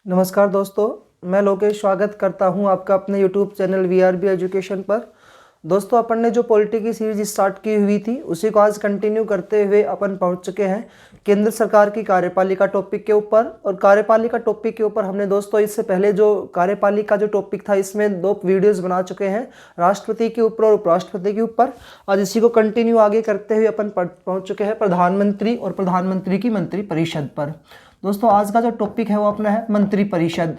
नमस्कार दोस्तों, मैं लोकेश स्वागत करता हूं आपका अपने YouTube चैनल VRB एजुकेशन पर। दोस्तों, अपन ने जो पॉलिटी की सीरीज स्टार्ट की हुई थी उसी को आज कंटिन्यू करते हुए अपन पहुंच चुके हैं केंद्र सरकार की कार्यपालिका टॉपिक के ऊपर। और कार्यपालिका टॉपिक के ऊपर हमने दोस्तों इससे पहले जो कार्यपालिका जो टॉपिक था इसमें 2 वीडियोज़ बना चुके हैं, राष्ट्रपति के ऊपर और उपराष्ट्रपति के ऊपर। आज इसी को कंटिन्यू आगे करते हुए अपन पहुँच चुके हैं प्रधानमंत्री और प्रधानमंत्री की मंत्रिपरिषद पर। दोस्तों, आज का जो टॉपिक है वो अपना है मंत्रिपरिषद।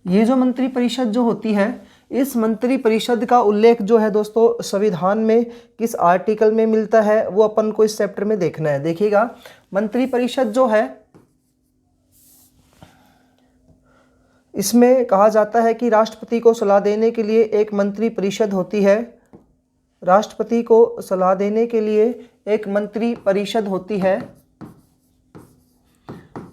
ये जो मंत्रिपरिषद जो होती है, इस मंत्रिपरिषद का उल्लेख जो है दोस्तों संविधान में किस आर्टिकल में मिलता है वो अपन को इस चैप्टर में देखना है। देखिएगा, मंत्रिपरिषद जो है इसमें कहा जाता है कि राष्ट्रपति को सलाह देने के लिए एक मंत्रिपरिषद होती है। राष्ट्रपति को सलाह देने के लिए एक मंत्रिपरिषद होती है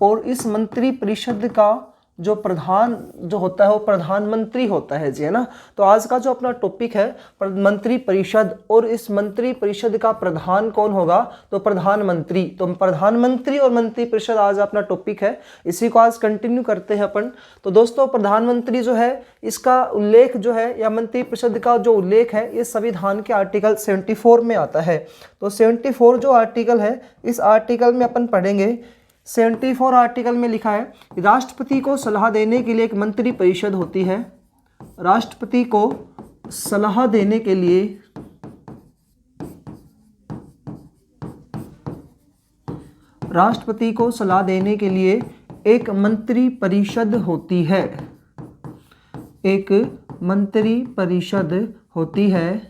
और इस मंत्रिपरिषद का जो प्रधान जो होता है वो प्रधानमंत्री होता है जी, है ना। तो आज का जो अपना टॉपिक है मंत्रिपरिषद, और इस मंत्रिपरिषद का प्रधान कौन होगा, तो प्रधानमंत्री। तो प्रधानमंत्री और मंत्रिपरिषद आज अपना टॉपिक है, इसी को आज कंटिन्यू करते हैं अपन। तो दोस्तों, प्रधानमंत्री जो है इसका उल्लेख जो है या मंत्रिपरिषद का जो उल्लेख है ये संविधान के आर्टिकल 74 में आता है। तो 74 जो आर्टिकल है, इस आर्टिकल में अपन पढ़ेंगे। 74 आर्टिकल में लिखा है राष्ट्रपति को सलाह देने के लिए एक मंत्रिपरिषद होती है। राष्ट्रपति को सलाह देने के लिए एक मंत्रिपरिषद होती है। एक मंत्रिपरिषद होती है,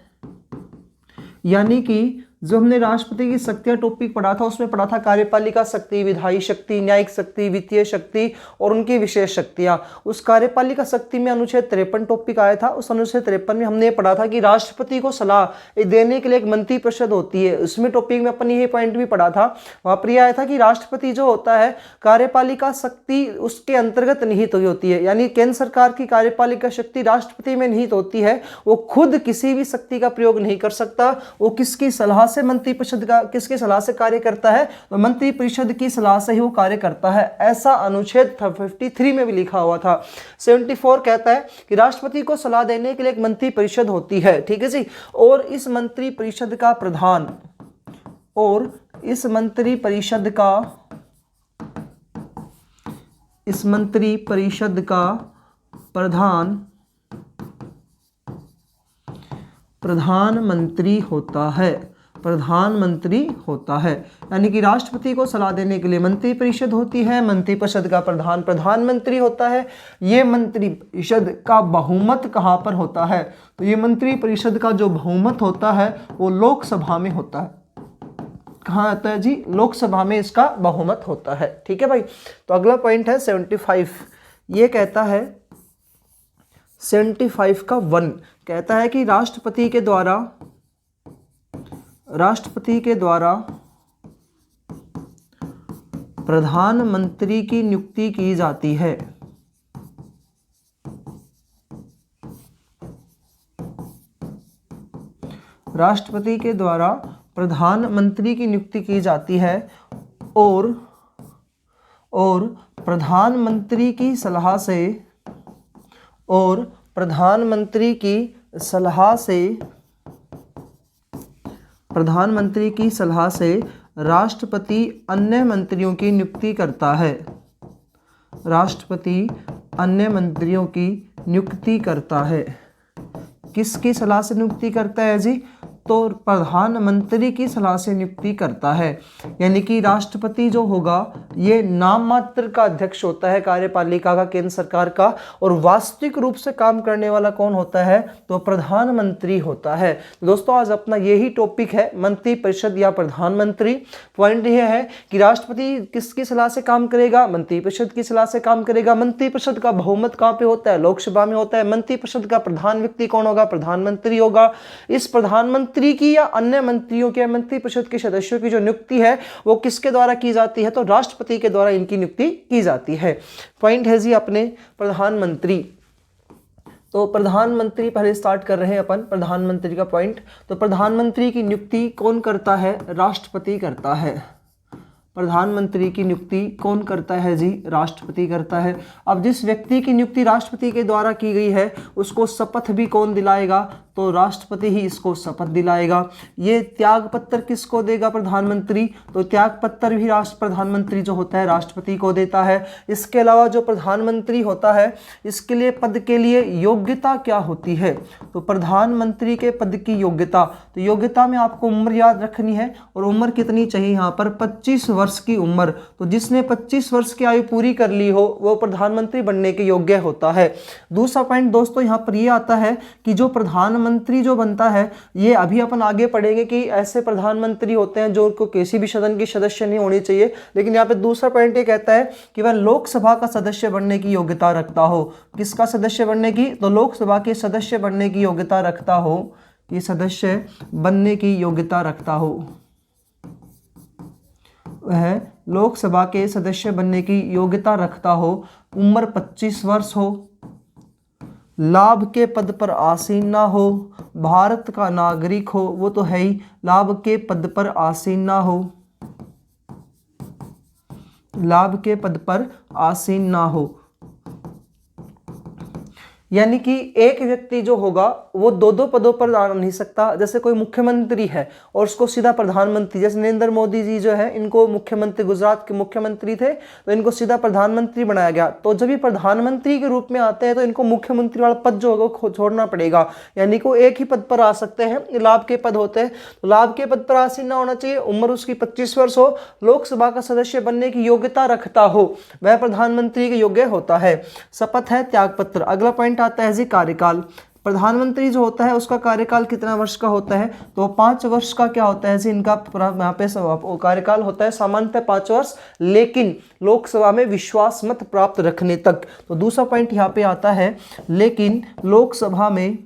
यानी कि जो हमने राष्ट्रपति की शक्तियां टॉपिक पढ़ा था उसमें पढ़ा था कार्यपालिका शक्ति, विधायी शक्ति, न्यायिक शक्ति, वित्तीय शक्ति और उनकी विशेष शक्तियां। उस कार्यपालिका शक्ति में अनुच्छेद 53 टॉपिक आया था। उस अनुच्छेद 53 में हमने पढ़ा था कि राष्ट्रपति को सलाह देने के लिए एक मंत्रिपरिषद होती है। उसमें टॉपिक में अपन ये पॉइंट भी पढ़ा था, वहां पर यह आया था कि राष्ट्रपति जो होता है कार्यपालिका शक्ति उसके अंतर्गत निहित हुई होती है, यानी केंद्र सरकार की कार्यपालिका शक्ति राष्ट्रपति में निहित होती है। वो खुद किसी भी शक्ति का प्रयोग नहीं कर सकता, वो किसकी सलाह से मंत्रिपरिषद का किसकी सलाह से कार्य करता है, तो मंत्रिपरिषद की सलाह से ही वो कार्य करता है। ऐसा अनुच्छेद 53 में भी लिखा हुआ था। 74 कहता है कि राष्ट्रपति को सलाह देने के लिए एक मंत्रिपरिषद होती है, ठीक है जी। और इस मंत्रिपरिषद का प्रधान प्रधानमंत्री होता है। यानी कि राष्ट्रपति को सलाह देने के लिए मंत्रिपरिषद होती है, मंत्रिपरिषद का प्रधान प्रधानमंत्री होता है। ये मंत्रिपरिषद का बहुमत कहाँ पर होता है, तो ये मंत्रिपरिषद का जो बहुमत होता है वो लोकसभा में होता है। कहाँ आता है जी, लोकसभा में इसका बहुमत होता है, ठीक है भाई। तो अगला पॉइंट है 75। ये कहता है 75 का 1 कहता है कि राष्ट्रपति के द्वारा प्रधानमंत्री की नियुक्ति की जाती है। राष्ट्रपति के द्वारा प्रधानमंत्री की नियुक्ति की जाती है और प्रधानमंत्री की सलाह से राष्ट्रपति अन्य मंत्रियों की नियुक्ति करता है। किसकी सलाह से नियुक्ति करता है जी, तो प्रधानमंत्री की सलाह से नियुक्ति करता है। यानी कि राष्ट्रपति जो होगा ये नाम मात्र का अध्यक्ष होता है कार्यपालिका का, केंद्र सरकार का, और वास्तविक रूप से काम करने वाला कौन होता है, तो प्रधानमंत्री होता है। दोस्तों, आज अपना यही टॉपिक है मंत्रिपरिषद या प्रधानमंत्री। पॉइंट यह है कि राष्ट्रपति किसकी सलाह से काम करेगा, मंत्रिपरिषद की सलाह से काम करेगा। मंत्रिपरिषद का बहुमत कहाँ पे होता है, लोकसभा में होता है। मंत्रिपरिषद का प्रधान व्यक्ति कौन होगा, प्रधानमंत्री होगा। इस प्रधानमंत्री की या अन्य मंत्रियों के, मंत्रिपरिषद के सदस्यों की जो नियुक्ति है वो किसके द्वारा की जाती है, तो राष्ट्रपति के द्वारा इनकी नियुक्ति की जाती है। पॉइंट है जी अपने प्रधानमंत्री। तो प्रधानमंत्री पहले स्टार्ट कर रहे हैं अपन प्रधानमंत्री का पॉइंट। तो प्रधानमंत्री की नियुक्ति कौन करता है, राष्ट्रपति करता है। प्रधानमंत्री की नियुक्ति कौन करता है जी? राष्ट्रपति करता है। अब जिस व्यक्ति की नियुक्ति राष्ट्रपति के द्वारा की गई है उसको शपथ भी कौन दिलाएगा? तो राष्ट्रपति ही इसको शपथ दिलाएगा। ये त्याग पत्र किसको देगा? प्रधानमंत्री। तो त्याग पत्र भी प्रधानमंत्री जो होता है राष्ट्रपति को देता है। इसके अलावा जो प्रधानमंत्री होता है इसके लिए पद के लिए योग्यता क्या होती है? तो प्रधानमंत्री के पद की योग्यता, तो योग्यता में आपको उम्र याद रखनी है और उम्र कितनी चाहिए यहाँ पर? 25 वर्ष की उम्र। तो जिसने 25 वर्ष की आयु पूरी कर ली हो वो प्रधानमंत्री बनने के योग्य होता है। दूसरा पॉइंट दोस्तों यहाँ पर ये आता है कि जो प्रधानमंत्री जो बनता है, ये अभी अपन आगे पढ़ेंगे कि ऐसे प्रधानमंत्री होते हैं जो को किसी भी सदन की सदस्य नहीं होनी चाहिए, लेकिन यहाँ पे दूसरा पॉइंट ये कहता है कि वह लोकसभा का सदस्य बनने की योग्यता रखता हो। किसका सदस्य बनने की? तो लोकसभा के सदस्य बनने की योग्यता रखता हो, कि सदस्य बनने की योग्यता रखता हो, वह लोकसभा के सदस्य बनने की योग्यता रखता हो, उम्र 25 वर्ष हो, लाभ के पद पर आसीन ना हो, भारत का नागरिक हो, वो तो है ही, लाभ के पद पर आसीन ना हो, लाभ के पद पर आसीन ना हो। यानी कि एक व्यक्ति जो होगा वो दो दो पदों पर आ नहीं सकता। जैसे कोई मुख्यमंत्री है और उसको सीधा प्रधानमंत्री, जैसे नरेंद्र मोदी जी जो है इनको मुख्यमंत्री, गुजरात के मुख्यमंत्री थे तो इनको सीधा प्रधानमंत्री बनाया गया। तो जब ये प्रधानमंत्री के रूप में आते हैं तो इनको मुख्यमंत्री वाला पद जो होगा छोड़ना पड़ेगा, यानी कि वो एक ही पद पर आ सकते हैं। लाभ के पद होते हैं तो लाभ के पद पर आसीन ना होना चाहिए, उम्र उसकी 25 वर्ष हो, लोकसभा का सदस्य बनने की योग्यता रखता हो, वह प्रधानमंत्री के योग्य होता है। शपथ है त्यागपत्र। अगला पॉइंट आता है जी कार्यकाल। प्रधानमंत्री जो होता है उसका कार्यकाल कितना वर्ष का होता है? तो 5 वर्ष का क्या होता है जी इनका यहाँ पे कार्यकाल होता है सामान्यतः 5 वर्ष, लेकिन लोकसभा में विश्वास मत प्राप्त रखने तक। तो दूसरा पॉइंट यहाँ पे आता है, लेकिन लोकसभा में,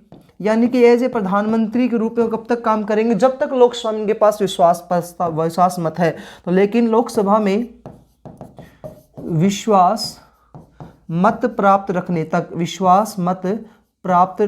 यानी कि एज ए प्रधानमंत्री के रूप में कब तक काम करेंगे? जब तक लोकसभा में इनके पास विश्वास मत है। तो लेकिन लोकसभा में विश्वास मत प्राप्त रखने तक, विश्वास मत प्राप्त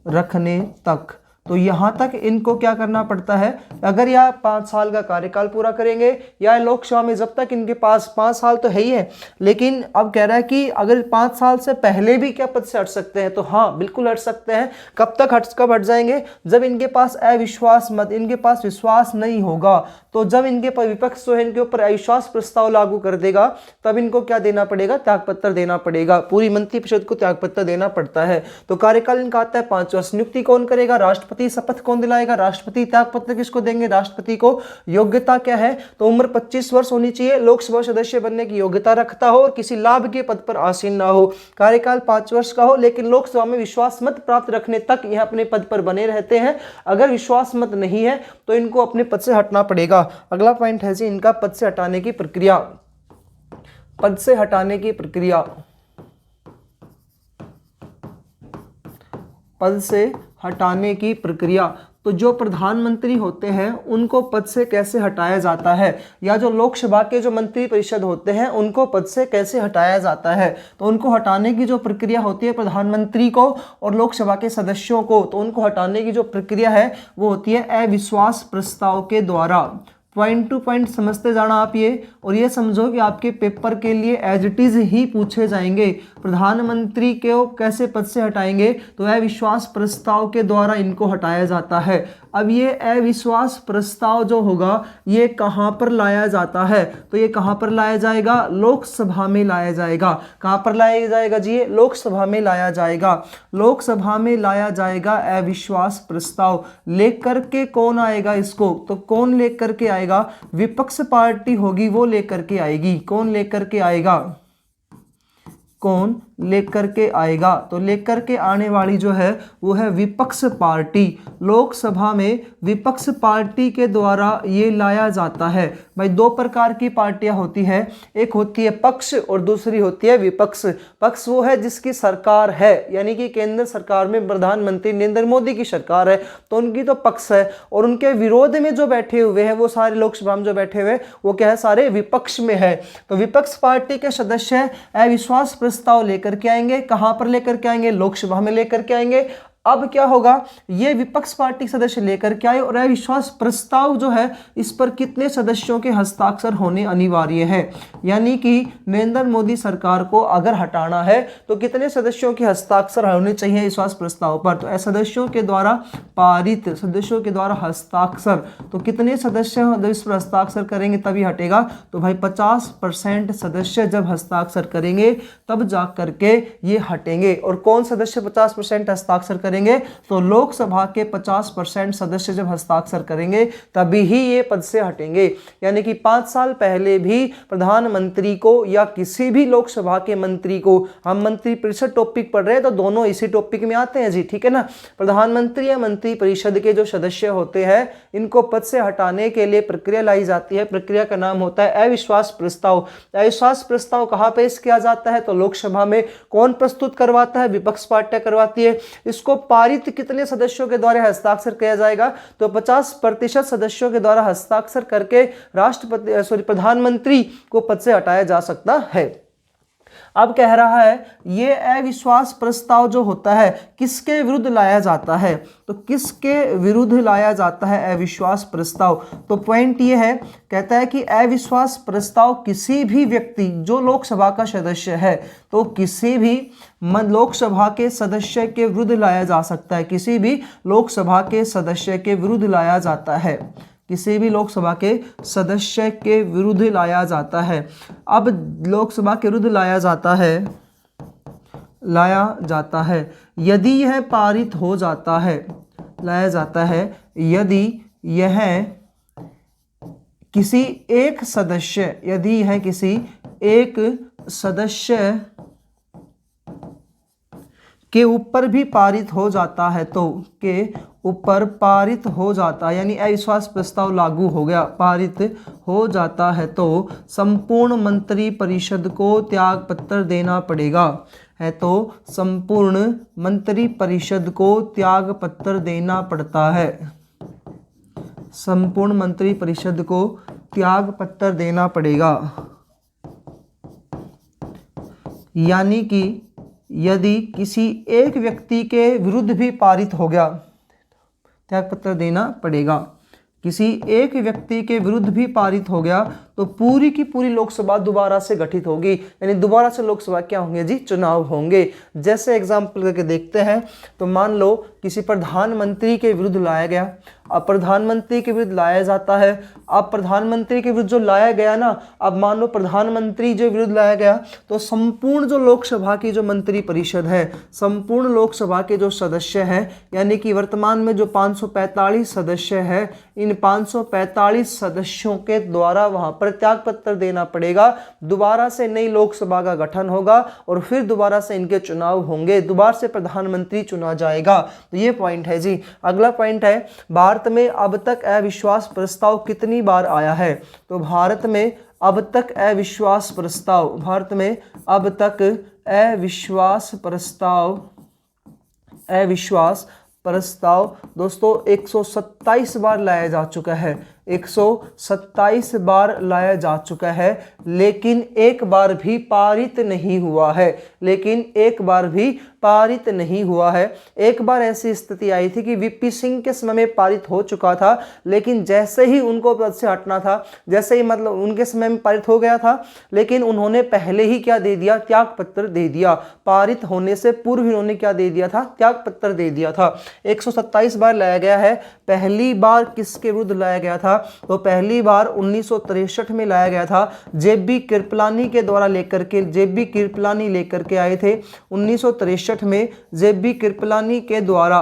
रखने तक। तो यहाँ तक इनको क्या करना पड़ता है? अगर या 5 साल का कार्यकाल पूरा करेंगे या लोकसभा में जब तक इनके पास 5 साल तो है ही है, लेकिन अब कह रहा है कि अगर 5 साल से पहले भी क्या पद से हट सकते हैं? तो हाँ बिल्कुल हट सकते हैं। कब हट जाएंगे? जब इनके पास अविश्वास मत, इनके पास विश्वास नहीं होगा। तो जब इनके विपक्ष जो है इनके ऊपर अविश्वास प्रस्ताव लागू कर देगा तब इनको क्या देना पड़ेगा? त्यागपत्र देना पड़ेगा। पूरी मंत्रिपरिषद को त्यागपत्र देना पड़ता है। तो कार्यकाल इनका आता है 5 वर्ष। नियुक्ति कौन करेगा? राष्ट्रपति। शपथ कौन दिलाएगा? राष्ट्रपति। त्यागपत्र किसको देंगे? राष्ट्रपति को। योग्यता क्या है? तो उम्र 25 वर्ष होनी चाहिए, लोकसभा सदस्य बनने की योग्यता रखता हो और किसी लाभ के पद पर आसीन ना हो, कार्यकाल 5 वर्ष का हो, लेकिन लोकसभा में विश्वास मत प्राप्त रखने तक यह अपने पद पर बने रहते हैं। अगर विश्वास मत नहीं है तो इनको अपने पद से हटना पड़ेगा। अगला पॉइंट है जी इनका पद से हटाने की प्रक्रिया। पद से हटाने की प्रक्रिया, पद से हटाने की प्रक्रिया। तो जो प्रधानमंत्री होते हैं उनको पद से कैसे हटाया जाता है, या जो लोकसभा के जो मंत्री परिषद होते हैं उनको पद से कैसे हटाया जाता है? तो उनको हटाने की जो प्रक्रिया होती है प्रधानमंत्री को और लोकसभा के सदस्यों को, तो उनको हटाने की जो प्रक्रिया है वो होती है अविश्वास प्रस्ताव के द्वारा। पॉइंट टू पॉइंट समझते जाना आप ये, और ये समझो कि आपके पेपर के लिए एज इट इज ही पूछे जाएंगे। प्रधानमंत्री को कैसे पद से हटाएंगे? तो अविश्वास प्रस्ताव के द्वारा इनको हटाया जाता है। अब ये अविश्वास प्रस्ताव जो होगा ये कहाँ पर लाया जाता है? तो ये कहाँ पर लाया जाएगा? लोकसभा में लाया जाएगा। कहाँ पर लाया जाएगा जी? ये लोकसभा में लाया जाएगा। लोकसभा में लाया जाएगा अविश्वास प्रस्ताव। लेकर के कौन आएगा इसको? तो कौन लेकर के आएगा? विपक्ष पार्टी होगी वो लेकर के आएगी। कौन लेकर के आएगा? कौन लेकर के आएगा? तो लेकर के आने वाली जो है वो है विपक्ष पार्टी। लोकसभा में विपक्ष पार्टी के द्वारा ये लाया जाता है। भाई 2 प्रकार की पार्टियां होती है, एक होती है पक्ष और दूसरी होती है विपक्ष। पक्ष वो है जिसकी सरकार है, यानी कि केंद्र सरकार में प्रधानमंत्री नरेंद्र मोदी की सरकार है तो उनकी तो पक्ष है, और उनके विरोध में जो बैठे हुए हैं वो सारे लोकसभा में जो बैठे हुए वो क्या है? सारे विपक्ष में है। तो विपक्ष पार्टी के सदस्य अविश्वास प्रस्ताव लेकर के आएंगे। कहां पर लेकर के आएंगे? लोकसभा में लेकर के आएंगे। अब क्या होगा, ये विपक्ष पार्टी सदस्य लेकर के आए और अविश्वास प्रस्ताव जो है इस पर कितने सदस्यों के हस्ताक्षर होने अनिवार्य है। यानी कि नरेंद्र मोदी सरकार को अगर हटाना है तो कितने सदस्यों के हस्ताक्षर होने चाहिए विश्वास प्रस्ताव पर, तो सदस्यों के द्वारा पारित, सदस्यों के द्वारा हस्ताक्षर, तो कितने सदस्य इस पर हस्ताक्षर करेंगे तभी हटेगा, तो भाई 50% सदस्य जब हस्ताक्षर करेंगे तब जा करके ये हटेंगे। और कौन सदस्य 50% हस्ताक्षर करेंगे, तो लोकसभा के 50% सदस्य जब हस्ताक्षर करेंगे तभी ही ये पद से हटेंगे। यानी कि 5 साल पहले भी प्रधानमंत्री को या किसी भी लोकसभा के मंत्री को, हम मंत्री परिषद टॉपिक पढ़ रहे हैं तो दोनों इसी टॉपिक में आते हैं जी, ठीक है ना। प्रधानमंत्री या मंत्री परिषद के जो सदस्य होते हैं इनको पद से हटाने के लिए प्रक्रिया लाई जाती है। प्रक्रिया का नाम होता है अविश्वास प्रस्ताव। अविश्वास प्रस्ताव कहां पेश किया जाता है, तो लोकसभा में। कौन प्रस्तुत करवाता है, विपक्ष पार्टी करवाती है। इसको पारित कितने सदस्यों के द्वारा हस्ताक्षर किया जाएगा, तो 50% सदस्यों के द्वारा हस्ताक्षर करके प्रधानमंत्री को पद से हटाया जा सकता है। अब कह रहा है ये अविश्वास प्रस्ताव जो होता है किसके विरुद्ध लाया जाता है, तो किसके विरुद्ध लाया जाता है अविश्वास प्रस्ताव, तो पॉइंट ये है, कहता है कि अविश्वास प्रस्ताव किसी भी व्यक्ति जो लोकसभा का सदस्य है, तो किसी भी लोकसभा के सदस्य के विरुद्ध लाया जा सकता है, किसी भी लोकसभा के सदस्य के विरुद्ध लाया जाता है, किसी भी लोकसभा के सदस्य के विरुद्ध लाया जाता है। अब लोकसभा के विरुद्ध लाया जाता है यदि यह पारित हो जाता है, लाया जाता है यदि यह किसी एक सदस्य, यदि यह किसी एक सदस्य के ऊपर भी पारित हो जाता है, तो के ऊपर पारित हो जाता है, यानी अविश्वास प्रस्ताव लागू हो गया, पारित हो जाता है, तो संपूर्ण मंत्री परिषद को त्याग पत्र देना पड़ेगा, है तो संपूर्ण मंत्री परिषद को त्याग पत्र देना पड़ता है, संपूर्ण मंत्री परिषद को त्याग पत्र देना पड़ेगा। यानी कि यदि किसी एक व्यक्ति के विरुद्ध भी पारित हो गया, त्यागपत्र देना पड़ेगा। किसी एक व्यक्ति के विरुद्ध भी पारित हो गया तो पूरी की पूरी लोकसभा दोबारा से गठित होगी, यानी दोबारा से लोकसभा क्या होंगे जी, चुनाव होंगे। जैसे एग्जाम्पल करके देखते हैं, तो मान लो किसी प्रधानमंत्री के विरुद्ध लाया गया, अब प्रधानमंत्री के विरुद्ध लाया जाता है, अब प्रधानमंत्री के विरुद्ध जो लाया गया ना, अब मान लो प्रधानमंत्री जो विरुद्ध लाया गया, तो संपूर्ण जो लोकसभा की जो मंत्री परिषद है, संपूर्ण लोकसभा के जो सदस्य हैं, यानी कि वर्तमान में जो 545 सदस्य है, इन 545 सदस्यों के द्वारा वहां पर त्याग पत्र देना पड़ेगा। दोबारा से नई लोकसभा का गठन होगा और फिर दोबारा से इनके चुनाव होंगे, दोबारा से प्रधानमंत्री चुना जाएगा। तो ये पॉइंट है जी। अगला पॉइंट है, भारत में अब तक अविश्वास प्रस्ताव कितनी बार आया है, तो भारत में अब तक अविश्वास प्रस्ताव, भारत में अब तक अविश्वास प्रस्ताव दोस्तों 127 बार लाया जा चुका है, 127 बार लाया जा चुका है, लेकिन एक बार भी पारित नहीं हुआ है, लेकिन एक बार भी पारित नहीं हुआ है। एक बार ऐसी स्थिति आई थी कि वीपी सिंह के समय में पारित हो चुका था, लेकिन जैसे ही उनको पद से हटना था, जैसे ही मतलब उनके समय में पारित हो गया था, लेकिन उन्होंने पहले ही क्या दे दिया, त्याग पत्र दे दिया। पारित होने से पूर्व उन्होंने क्या दे दिया था, त्याग पत्र दे दिया था। 127 बार लाया गया है। पहली बार किसके विरुद्ध लाया गया था, तो पहली बार 1963 में लाया गया था, जेबी कृपलानी के द्वारा लेकर के, जेबी कृपलानी लेकर के आए थे 1963 में। जेबी कृपलानी के द्वारा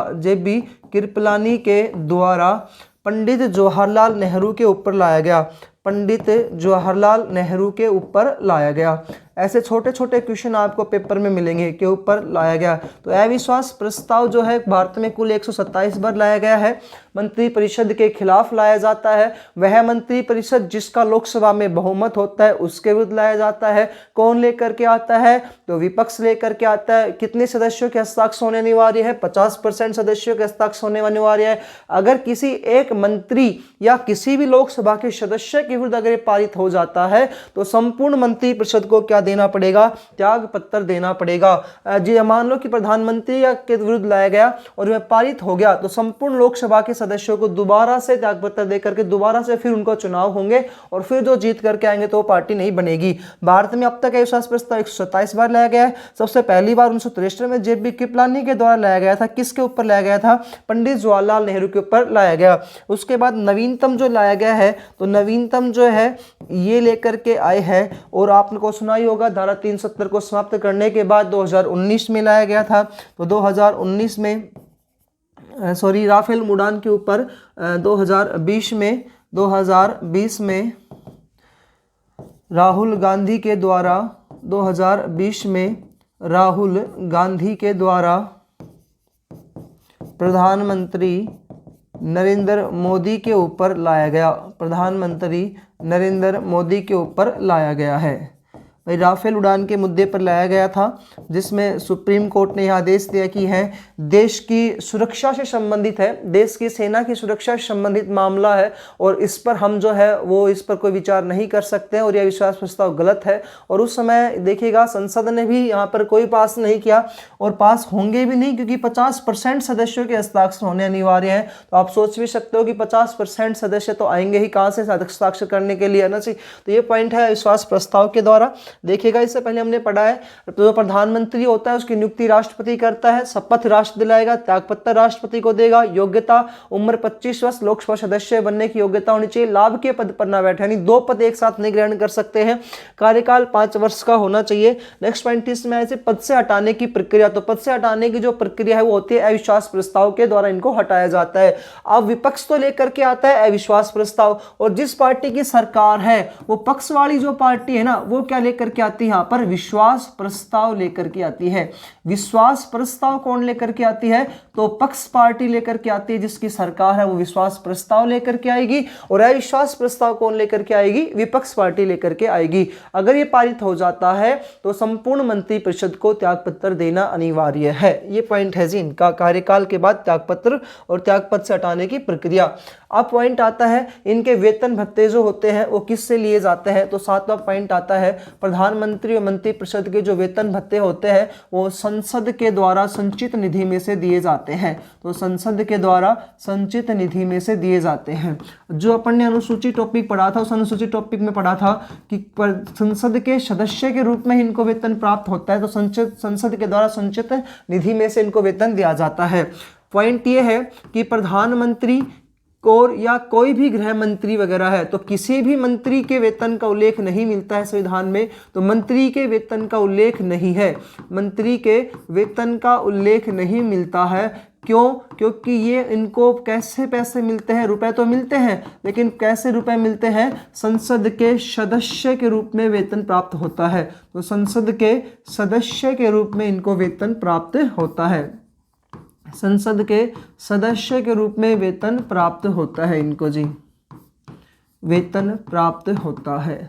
पंडित जवाहरलाल नेहरू के ऊपर लाया गया, पंडित जवाहरलाल नेहरू के ऊपर लाया गया। ऐसे छोटे छोटे क्वेश्चन आपको पेपर में मिलेंगे के ऊपर लाया गया। तो अविश्वास प्रस्ताव जो है भारत में कुल 127 बार लाया गया है। मंत्री परिषद के खिलाफ लाया जाता है, वह मंत्री परिषद जिसका लोकसभा में बहुमत होता है उसके विरुद्ध लाया जाता है। कौन लेकर के आता है, तो विपक्ष लेकर के आता है। कितने सदस्यों के हस्ताक्षर होने अनिवार्य है, 50% सदस्यों के हस्ताक्षर होने अनिवार्य है। अगर किसी एक मंत्री या किसी भी लोकसभा के सदस्य के विरुद्ध अगर पारित हो जाता है तो संपूर्ण मंत्री परिषद को क्या देना पड़ेगा, त्याग पत्र देना पड़ेगा। जी मान लो कि प्रधानमंत्री के विरुद्ध लाया गया और वह पारित हो गया तो संपूर्ण लोकसभा के सदस्यों को दोबारा से त्याग पत्र दे करके दोबारा से फिर उनका चुनाव होंगे और फिर जो जीत करके आएंगे तो वो पार्टी नहीं बनेगी। भारत में अब तक अविश्वास प्रस्ताव 127 बार लाया गया है। सबसे पहली बार 1963 में JB कृपलानी के द्वारा लाया गया था। किसके ऊपर लाया गया था? पंडित जवाहरलाल नेहरू के ऊपर लाया गया। उसके बाद नवीनतम जो लाया गया है तो नवीनतम जो है ये लेकर के आए हैं और आपको सुना ही होगा धारा 370 को समाप्त करने के बाद 2019 में लाया गया था। तो 2019 में राफेल उड़ान के ऊपर 2020 में राहुल गांधी के द्वारा 2020 में राहुल गांधी के द्वारा प्रधानमंत्री नरेंद्र मोदी के ऊपर लाया गया। प्रधानमंत्री नरेंद्र मोदी के ऊपर लाया गया है। भाई राफेल उड़ान के मुद्दे पर लाया गया था जिसमें सुप्रीम कोर्ट ने यह आदेश दिया कि है देश की सुरक्षा से संबंधित है, देश की सेना की सुरक्षा से संबंधित मामला है और इस पर हम जो है वो इस पर कोई विचार नहीं कर सकते हैं और यह विश्वास प्रस्ताव गलत है। और उस समय देखिएगा संसद ने भी यहाँ पर कोई पास नहीं किया और पास होंगे भी नहीं क्योंकि 50% सदस्यों के हस्ताक्षर होने अनिवार्य हैं। तो आप सोच भी सकते हो कि 50% सदस्य तो आएंगे ही कहाँ से हस्ताक्षर करने के लिए, है ना जी। तो ये पॉइंट है विश्वास प्रस्ताव के द्वारा। देखिएगा इससे पहले हमने पढ़ा है तो जो प्रधानमंत्री होता है उसकी नियुक्ति राष्ट्रपति करता है, शपथ राष्ट्र दिलाएगा, त्यागपत्र राष्ट्रपति को देगा। योग्यता उम्र 25 वर्ष, लोकसभा सदस्य बनने की योग्यता होनी चाहिए, लाभ के पद पर ना बैठे यानी 2 पद एक साथ नहीं ग्रहण कर सकते हैं, कार्यकाल 5 वर्ष का होना चाहिए। नेक्स्ट पॉइंट इसमें ऐसे पद से हटाने की प्रक्रिया, तो पद से हटाने की जो प्रक्रिया है वो होती है अविश्वास प्रस्ताव के द्वारा इनको हटाया जाता है। अब विपक्ष तो लेकर के आता है अविश्वास प्रस्ताव और जिस पार्टी की सरकार है वो पक्ष वाली जो पार्टी है ना वो क्या लेकर के आती है? यहाँ पर विश्वास प्रस्ताव लेकर के आती है। विश्वास प्रस्ताव कौन लेकर के आती है? तो पक्ष पार्टी लेकर के आती है, जिसकी सरकार है वो विश्वास प्रस्ताव लेकर के आएगी। और अविश्वास प्रस्ताव कौन लेकर के आएगी? विपक्ष पार्टी लेकर के आएगी। अगर ये पारित हो जाता है तो संपूर्ण मंत्रिपरिषद को त्यागपत्र देना अनिवार्य है। ये पॉइंट है जी इनका, कार्यकाल के बाद त्यागपत्र और त्यागपत्र से हटाने की प्रक्रिया। अब पॉइंट आता है इनके वेतन भत्ते जो होते हैं वो किससे लिए जाते हैं? तो 7वां पॉइंट आता है प्रधानमंत्री और मंत्रिपरिषद के जो वेतन भत्ते होते हैं वो संसद के द्वारा संचित निधि में से दिए जाते हैं। तो संसद के द्वारा संचित निधि में से दिए जाते हैं। जो अपन ने अनुसूची टॉपिक पढ़ा था उस अनुसूची टॉपिक में पढ़ा था कि संसद के सदस्य के रूप में इनको वेतन प्राप्त होता है, तो संसद के द्वारा संचित निधि में से इनको वेतन दिया जाता है। पॉइंट ये है कि प्रधानमंत्री और या कोई भी गृह मंत्री वगैरह है तो किसी भी मंत्री के वेतन का उल्लेख नहीं मिलता है संविधान में, तो मंत्री के वेतन का उल्लेख नहीं है, मंत्री के वेतन का उल्लेख नहीं मिलता है। क्यों? क्योंकि ये इनको कैसे पैसे मिलते हैं? रुपए तो मिलते हैं लेकिन कैसे रुपए मिलते हैं? संसद के सदस्य के रूप में वेतन प्राप्त होता है। तो संसद के सदस्य के रूप में इनको वेतन प्राप्त होता है, संसद के सदस्य के रूप में वेतन प्राप्त होता है इनको जी, वेतन प्राप्त होता है।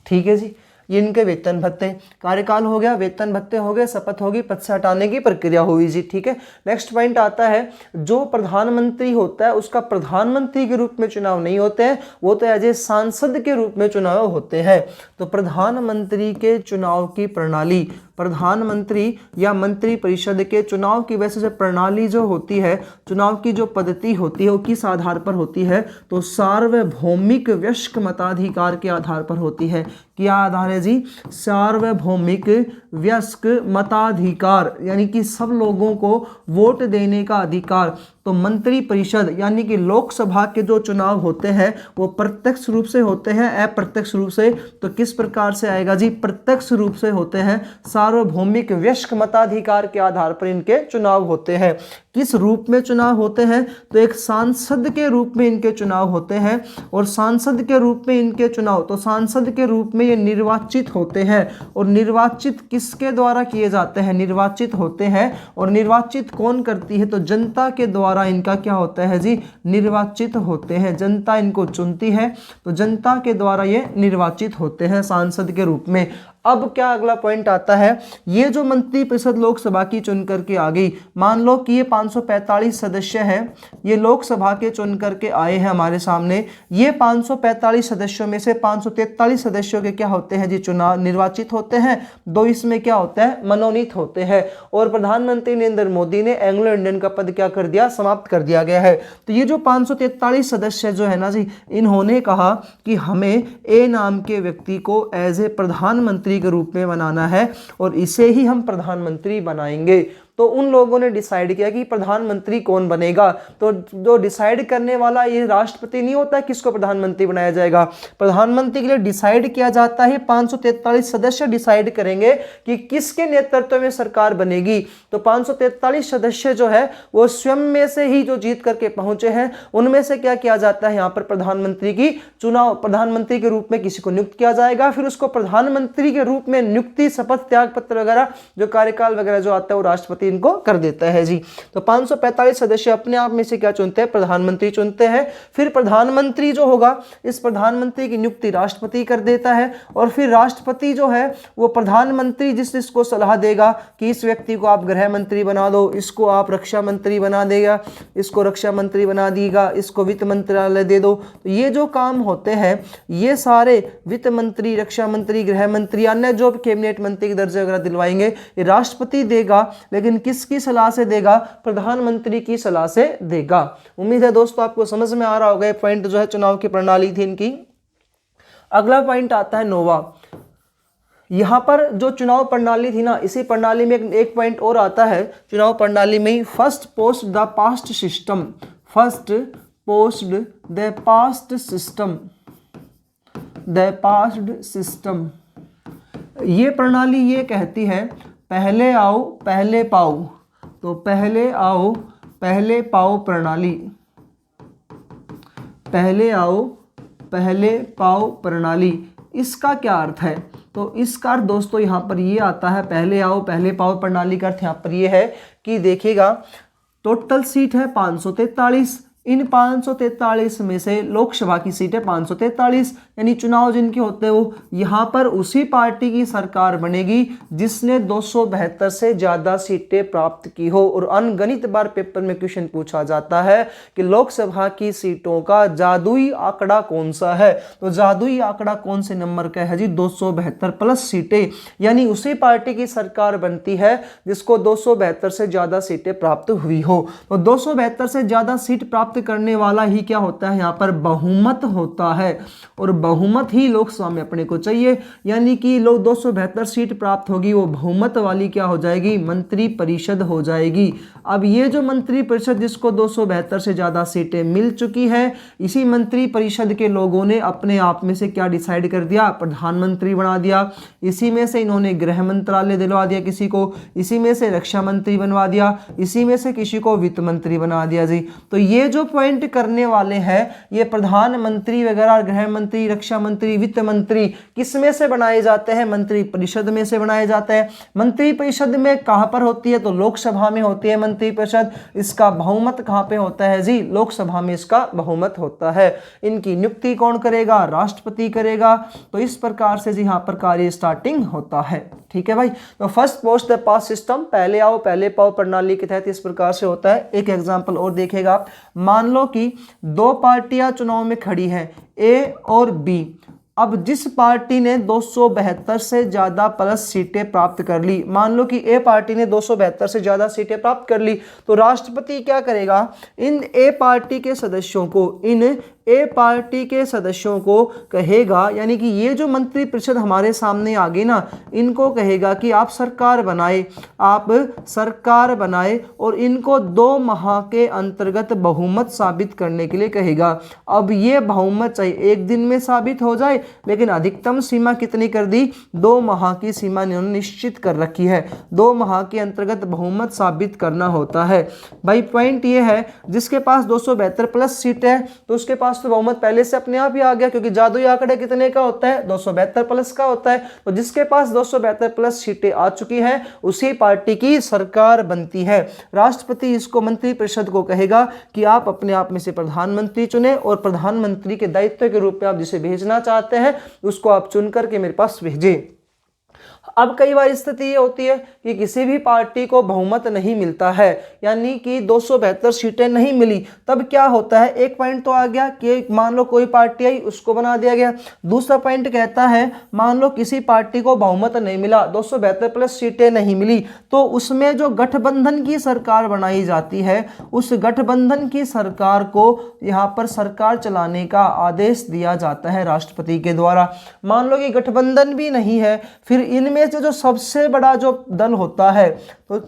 ठीक है जी, ये इनके वेतन भत्ते। कार्यकाल हो गया, वेतन भत्ते हो गए, शपथ होगी, पद से हटाने की प्रक्रिया हुई जी। ठीक है, नेक्स्ट पॉइंट आता है जो प्रधानमंत्री होता है उसका प्रधानमंत्री के रूप में चुनाव नहीं होते हैं, वो तो एज ए सांसद के रूप में चुनाव होते हैं। तो प्रधानमंत्री के चुनाव की प्रणाली, प्रधानमंत्री या मंत्रिपरिषद के चुनाव की वैसे जो प्रणाली जो होती है, चुनाव की जो पद्धति होती है वो किस आधार पर होती है? तो सार्वभौमिक वयस्क मताधिकार के आधार पर होती है। क्या आधार है जी? सार्वभौमिक वयस्क मताधिकार, यानी कि सब लोगों को वोट देने का अधिकार। तो मंत्रिपरिषद यानी कि लोकसभा के जो चुनाव होते हैं वो प्रत्यक्ष रूप से होते हैं, अप्रत्यक्ष रूप से। तो किस प्रकार से आएगा जी? प्रत्यक्ष रूप से होते हैं, सार्वभौमिक वयस्क मताधिकार के आधार पर इनके चुनाव होते हैं। किस रूप में चुनाव होते हैं? तो एक सांसद के रूप में इनके चुनाव होते हैं, और सांसद के रूप में इनके चुनाव, तो सांसद के रूप में ये निर्वाचित होते हैं। और निर्वाचित किसके द्वारा किए जाते हैं? निर्वाचित होते हैं। और निर्वाचित कौन करती है? तो जनता के द्वारा इनका क्या होता है जी? निर्वाचित होते हैं। जनता इनको चुनती है, तो जनता के द्वारा ये निर्वाचित होते हैं सांसद के रूप में। अब क्या अगला पॉइंट आता है, ये जो मंत्री परिषद लोकसभा की चुन करके आ गई, मान लो कि ये 545 सदस्य हैं, ये लोकसभा के चुन करके आए हैं हमारे सामने। ये 545 सदस्यों में से 543 सदस्यों के क्या होते हैं जी, चुनाव निर्वाचित होते हैं, 2 इसमें क्या होता है, मनोनीत होते हैं। और प्रधानमंत्री नरेंद्र मोदी ने एंग्लो इंडियन का पद क्या कर दिया, समाप्त कर दिया गया है। तो ये जो 543 सदस्य जो है ना जी, इन्होंने कहा कि हमें ए नाम के व्यक्ति को एज ए प्रधानमंत्री के रूप में बनाना है और इसे ही हम प्रधानमंत्री बनाएंगे। तो उन लोगों ने डिसाइड किया कि प्रधानमंत्री कौन बनेगा। तो जो डिसाइड करने वाला ये राष्ट्रपति नहीं होता किसको प्रधानमंत्री बनाया जाएगा, प्रधानमंत्री के लिए डिसाइड किया जाता है। 543 सदस्य डिसाइड करेंगे कि किसके नेतृत्व में सरकार बनेगी। तो 543 सदस्य जो है वो स्वयं में से ही जो जीत करके पहुंचे हैं, उनमें से क्या किया जाता है, यहाँ पर प्रधानमंत्री की चुनाव, प्रधानमंत्री के रूप में किसी को नियुक्त किया जाएगा। फिर उसको प्रधानमंत्री के रूप में नियुक्ति, शपथ, त्याग पत्र वगैरह जो कार्यकाल वगैरह जो आता है वो राष्ट्रपति इनको कर देता है जी। तो 545 सदस्य अपने आप में से क्या चुनते हैं, प्रधानमंत्री चुनते हैं। फिर प्रधानमंत्री जो होगा, इस प्रधानमंत्री की नियुक्ति राष्ट्रपति कर देता है। और फिर राष्ट्रपति जो है वो प्रधानमंत्री जिसको सलाह देगा कि इस व्यक्ति को आप गृह मंत्री बना दो, इसको आप रक्षा मंत्री बना देगा, इसको रक्षा मंत्री बना देगा, इसको वित्त मंत्रालय दे दो। तो ये जो काम होते हैं ये सारे वित्त मंत्री, रक्षा मंत्री, गृह मंत्री, अन्य जो कैबिनेट मंत्री के दर्जे वगैरह दिलवाएंगे ये राष्ट्रपति देगा। लेकिन किसकी सलाह से देगा, प्रधानमंत्री की सलाह से देगा। उम्मीद है दोस्तों आपको समझ में आ रहा होगा। पॉइंट जो है चुनाव की प्रणाली थी इनकी। अगला पॉइंट आता है नोवा। यहां पर जो चुनाव प्रणाली थी ना, इसी प्रणाली में एक पॉइंट और आता है चुनाव प्रणाली में ही, first post the past system. First post the past system, the past system. ये प्रणाली ये कहती है पहले आओ पहले पाओ। तो पहले आओ पहले पाओ प्रणाली, पहले आओ पहले पाओ प्रणाली, इसका क्या अर्थ है? तो इसका अर्थ दोस्तों यहाँ पर ये आता है, पहले आओ पहले पाओ प्रणाली का अर्थ यहाँ पर ये है कि देखिएगा टोटल सीट है 543, इन 543 में से लोकसभा की सीट है 543, यानी चुनाव जिनके होते हैं वो यहाँ पर उसी पार्टी की सरकार बनेगी जिसने 272 से ज़्यादा सीटें प्राप्त की हो। और अनगणित बार पेपर में क्वेश्चन पूछा जाता है कि लोकसभा की सीटों का जादुई आंकड़ा कौन सा है। तो जादुई आंकड़ा कौन से नंबर का है जी, 272 प्लस सीटें, यानी उसी पार्टी की सरकार बनती है जिसको 272 से ज़्यादा सीटें प्राप्त हुई हो। तो 272 से ज़्यादा सीट प्राप्त करने वाला ही क्या होता है, यहाँ पर बहुमत होता है। और बहुमत ही लोकसभा में अपने को चाहिए, यानी कि लोग 272 सीट प्राप्त होगी, वो बहुमत वाली क्या हो जाएगी, मंत्री परिषद हो जाएगी। अब ये जो मंत्री परिषद जिसको 272 से ज़्यादा सीटें मिल चुकी है, इसी मंत्री परिषद के लोगों ने अपने आप में से क्या डिसाइड कर दिया, प्रधानमंत्री बना दिया। इसी में से इन्होंने गृह मंत्रालय दिलवा दिया किसी को, इसी में से रक्षा मंत्री बनवा दिया, इसी में से किसी को वित्त मंत्री बना दिया जी। तो ये जो पॉइंट करने वाले हैं ये प्रधानमंत्री वगैरह, गृह मंत्री, रक्षा मंत्री, वित्त मंत्री किस में से बनाए जाते हैं, मंत्री परिषद में से बनाए जाते हैं। मंत्री परिषद में कहां पर होती है, तो लोकसभा में होती है मंत्री परिषद। इसका बहुमत कहां पे होता है जी, लोकसभा में इसका बहुमत होता है। इनकी नियुक्ति कौन करेगा, राष्ट्रपति करेगा। तो इस प्रकार से जी यहां पर कार्य स्टार्टिंग होता है। ठीक है भाई। तो first post the past system, पहले आओ पहले पाओ प्रणाली के तहत इस प्रकार से होता है। एक एग्जांपल और देखेगा आप, मान लो कि 2 पार्टियां चुनाव में खड़ी हैं, ए और बी। अब जिस पार्टी ने 272 से ज़्यादा प्लस सीटें प्राप्त कर ली, मान लो कि ए पार्टी ने 272 से ज़्यादा सीटें प्राप्त कर ली, तो राष्ट्रपति क्या करेगा, इन ए पार्टी के सदस्यों को, इन ए पार्टी के सदस्यों को कहेगा, यानी कि ये जो मंत्री परिषद हमारे सामने आ गई ना, इनको कहेगा कि आप सरकार बनाए, आप सरकार बनाए और इनको 2 माह के अंतर्गत बहुमत साबित करने के लिए कहेगा। अब ये बहुमत चाहे एक दिन में साबित हो जाए, लेकिन अधिकतम सीमा कितनी कर दी, 2 माह की सीमा इन्होंने निश्चित कर रखी है। 2 माह के अंतर्गत बहुमत साबित करना होता है भाई। पॉइंट ये है जिसके पास 272 प्लस सीट है तो उसके पास तो बहुमत पहले से अपने आप ही आ गया, क्योंकि जादुई आंकड़े कितने का होता है, 272 प्लस का होता है। तो जिसके पास 272 प्लस सीटें आ चुकी हैं उसी पार्टी की सरकार बनती है। राष्ट्रपति इसको मंत्री परिषद को कहेगा कि आप अपने आप में से प्रधानमंत्री चुने और प्रधानमंत्री के दायित्व के रूप में आप जिसे भेजना चाहते हैं उसको आप चुन करके मेरे पास भेजें। अब कई बार स्थिति ये होती है कि किसी भी पार्टी को बहुमत नहीं मिलता है, यानी कि 272 सीटें नहीं मिली, तब क्या होता है, एक पॉइंट तो आ गया कि मान लो कोई पार्टी आई उसको बना दिया गया। दूसरा पॉइंट कहता है मान लो किसी पार्टी को बहुमत नहीं मिला, 272 प्लस सीटें नहीं मिली, तो उसमें जो गठबंधन की सरकार बनाई जाती है उस गठबंधन की सरकार को यहाँ पर सरकार चलाने का आदेश दिया जाता है राष्ट्रपति के द्वारा। मान लो कि गठबंधन भी नहीं है, फिर इनमें से जो सबसे बड़ा जो दल होता है, तो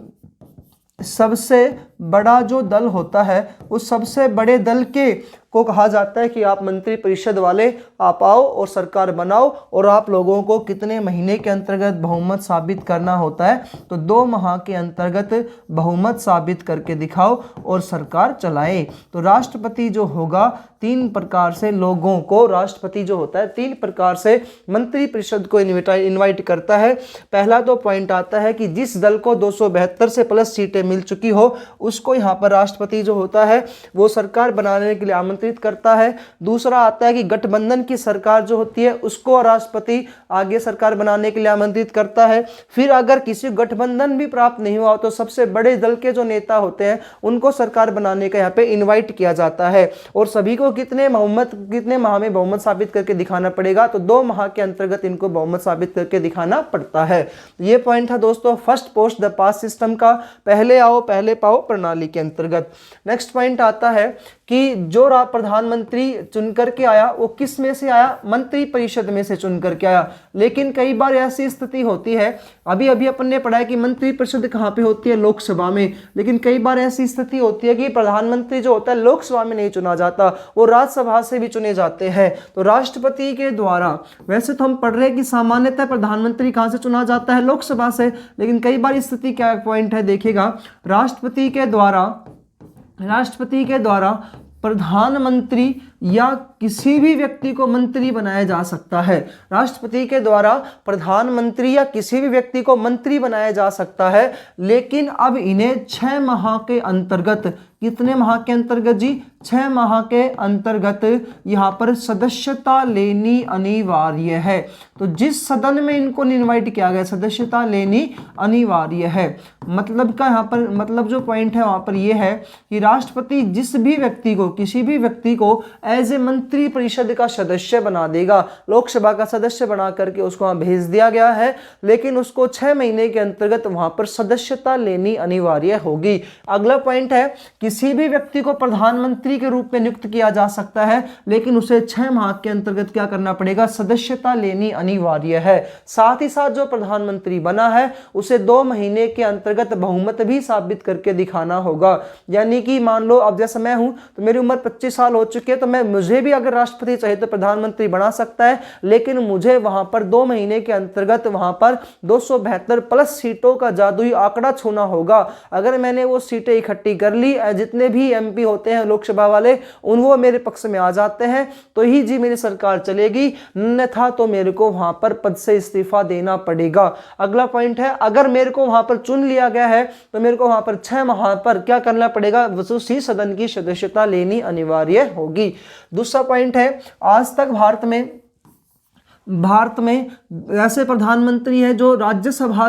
सबसे बड़ा जो दल होता है उस सबसे बड़े दल के को कहा जाता है कि आप मंत्रिपरिषद वाले आप आओ और सरकार बनाओ, और आप लोगों को कितने महीने के अंतर्गत बहुमत साबित करना होता है, तो 2 माह के अंतर्गत बहुमत साबित करके दिखाओ और सरकार चलाए। तो राष्ट्रपति जो होगा 3 प्रकार से लोगों को, राष्ट्रपति जो होता है 3 प्रकार से मंत्रिपरिषद को इन्वाइट करता है। पहला तो पॉइंट आता है कि जिस दल को 272 से प्लस सीटें मिल चुकी हो उसको यहाँ पर राष्ट्रपति जो होता है वो सरकार बनाने के लिए आमंत्रित करता है। दूसरा आता है कि गठबंधन की सरकार जो होती है उसको राष्ट्रपति आगे सरकार बनाने के लिए आमंत्रित करता है। फिर अगर किसी गठबंधन भी प्राप्त नहीं हुआ तो सबसे बड़े दल के जो नेता होते हैं उनको सरकार बनाने का यहाँ पे इन्वाइट किया जाता है, और सभी को कितने माह में बहुमत साबित करके दिखाना पड़ेगा, तो 2 माह के अंतर्गत इनको बहुमत साबित करके दिखाना पड़ता है। ये पॉइंट था दोस्तों first post the pass system का, पहले आओ पहले पाओ प्रणाली के अंतर्गत। नेक्स्ट पॉइंट आता है कि जो प्रधानमंत्री चुन करके आया वो किस में से आया, मंत्रिपरिषद में से चुन करके आया। लेकिन कई बार ऐसी स्थिति होती है, अभी अभी अपन ने पढ़ा है कि मंत्रिपरिषद कहाँ पे होती है, लोकसभा में, लेकिन कई बार ऐसी स्थिति होती है कि प्रधानमंत्री जो होता है लोकसभा में नहीं चुना जाता, वो राज्यसभा से भी चुने जाते हैं। तो राष्ट्रपति के द्वारा, वैसे तो हम पढ़ रहे हैं कि सामान्यतः प्रधानमंत्री कहाँ से चुना जाता है, लोकसभा से, लेकिन कई बार स्थिति क्या पॉइंट है देखिएगा, राष्ट्रपति के द्वारा प्रधानमंत्री या किसी भी व्यक्ति को मंत्री बनाया जा सकता है। राष्ट्रपति के द्वारा प्रधानमंत्री या किसी भी व्यक्ति को मंत्री बनाया जा सकता है, लेकिन अब इन्हें 6 माह के अंतर्गत, कितने माह के अंतर्गत जी, 6 माह के अंतर्गत यहाँ पर सदस्यता लेनी अनिवार्य है। तो जिस सदन में इनको इनवाइट किया गया सदस्यता लेनी अनिवार्य है। मतलब का यहाँ पर मतलब जो पॉइंट है वहाँ पर ये है कि राष्ट्रपति जिस भी व्यक्ति को, किसी भी व्यक्ति को एज ए मंत्री परिषद का सदस्य बना देगा, लोकसभा का सदस्य बना करके उसको वहां भेज दिया गया है, लेकिन उसको 6 महीने के अंतर्गत वहां पर सदस्यता लेनी अनिवार्य होगी। अगला पॉइंट है किसी भी व्यक्ति को प्रधानमंत्री के रूप में नियुक्त किया जा सकता है, लेकिन उसे 6 माह के अंतर्गत क्या करना पड़ेगा, सदस्यता लेनी अनिवार्य है। साथ ही साथ जो प्रधानमंत्री बना है उसे 2 महीने के अंतर्गत बहुमत भी साबित करके दिखाना होगा। यानी कि मान लो अब जैसे मैं हूं तो मेरी उम्र 25 साल हो चुकी है, तो मुझे भी अगर राष्ट्रपति चाहिए तो प्रधानमंत्री बना सकता है, लेकिन मुझे वहां पर 2 महीने के अंतर्गत वहां पर 272 प्लस सीटों का जादुई आंकड़ा छूना होगा। अगर मैंने वो सीटें इकट्ठी कर ली, जितने भी एमपी होते हैं लोकसभा वाले वो मेरे पक्ष में आ जाते हैं, तो ही जी मेरी सरकार चलेगी, अन्यथा तो मेरे को वहां पर पद से इस्तीफा देना पड़ेगा। अगला पॉइंट है अगर मेरे को वहां पर चुन लिया गया है तो मेरे को वहां पर 6 माह पर क्या करना पड़ेगा, उसी सदन की सदस्यता लेनी अनिवार्य होगी। दूसरा पॉइंट है आज तक भारत में ऐसे प्रधानमंत्री हैं जो राज्यसभा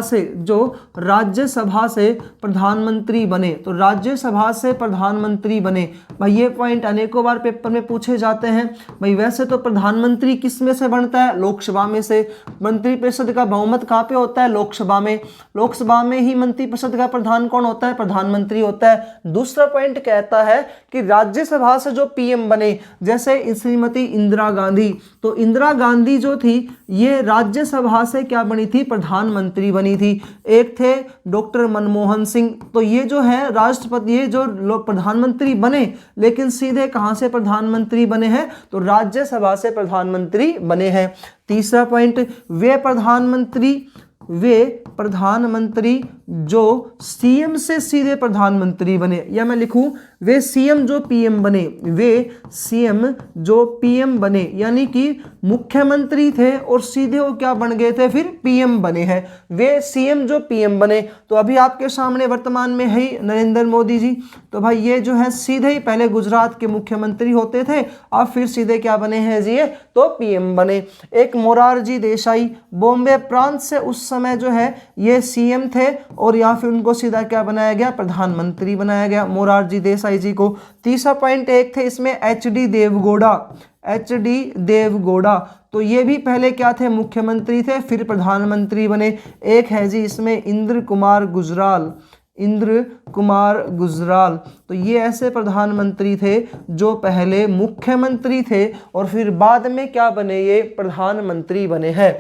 से प्रधानमंत्री बने, तो राज्यसभा से प्रधानमंत्री बने भाई। ये पॉइंट अनेकों बार पेपर में पूछे जाते हैं भाई। वैसे तो प्रधानमंत्री किस में से बनता है, लोकसभा में से। मंत्रिपरिषद का बहुमत कहाँ पे होता है, लोकसभा में। लोकसभा में ही मंत्रिपरिषद का प्रधान कौन होता है, प्रधानमंत्री होता है। दूसरा पॉइंट कहता है कि राज्यसभा से जो पीएम बने, जैसे श्रीमती इंदिरा गांधी, तो इंदिरा गांधी जो थी ये राज्यसभा से क्या बनी थी, प्रधानमंत्री बनी थी। एक थे डॉक्टर मनमोहन सिंह, तो ये जो है राष्ट्रपति, ये जो प्रधानमंत्री बने, लेकिन सीधे कहां से प्रधानमंत्री बने हैं, तो राज्यसभा से प्रधानमंत्री बने हैं। तीसरा पॉइंट, वे प्रधानमंत्री जो सीएम से सीधे प्रधानमंत्री बने, या मैं लिखूं वे सीएम जो पीएम बने, वे सीएम जो पीएम बने, यानी कि मुख्यमंत्री थे और सीधे वो क्या बन गए थे, फिर पीएम बने हैं। वे सीएम जो पीएम बने, तो अभी आपके सामने वर्तमान में है नरेंद्र मोदी जी। तो भाई ये जो है सीधे ही पहले गुजरात के मुख्यमंत्री होते थे, अब फिर सीधे क्या बने हैं जी, ये तो पीएम बने। एक मोरारजी देसाई बॉम्बे प्रांत से उस समय जो है ये सीएम थे, और या फिर उनको सीधा क्या बनाया गया, प्रधानमंत्री बनाया गया मोरारजी देसाई जी को। तीसरा पॉइंट एक थे इसमें एच.डी. देवगौड़ा, एच.डी. देवगौड़ा, तो ये भी पहले क्या थे, मुख्यमंत्री थे, फिर प्रधानमंत्री बने। एक है जी इसमें इंद्र कुमार गुजराल, इंद्र कुमार गुजराल, तो ये ऐसे प्रधानमंत्री थे जो पहले मुख्यमंत्री थे और फिर बाद में क्या बने, ये प्रधानमंत्री बने हैं।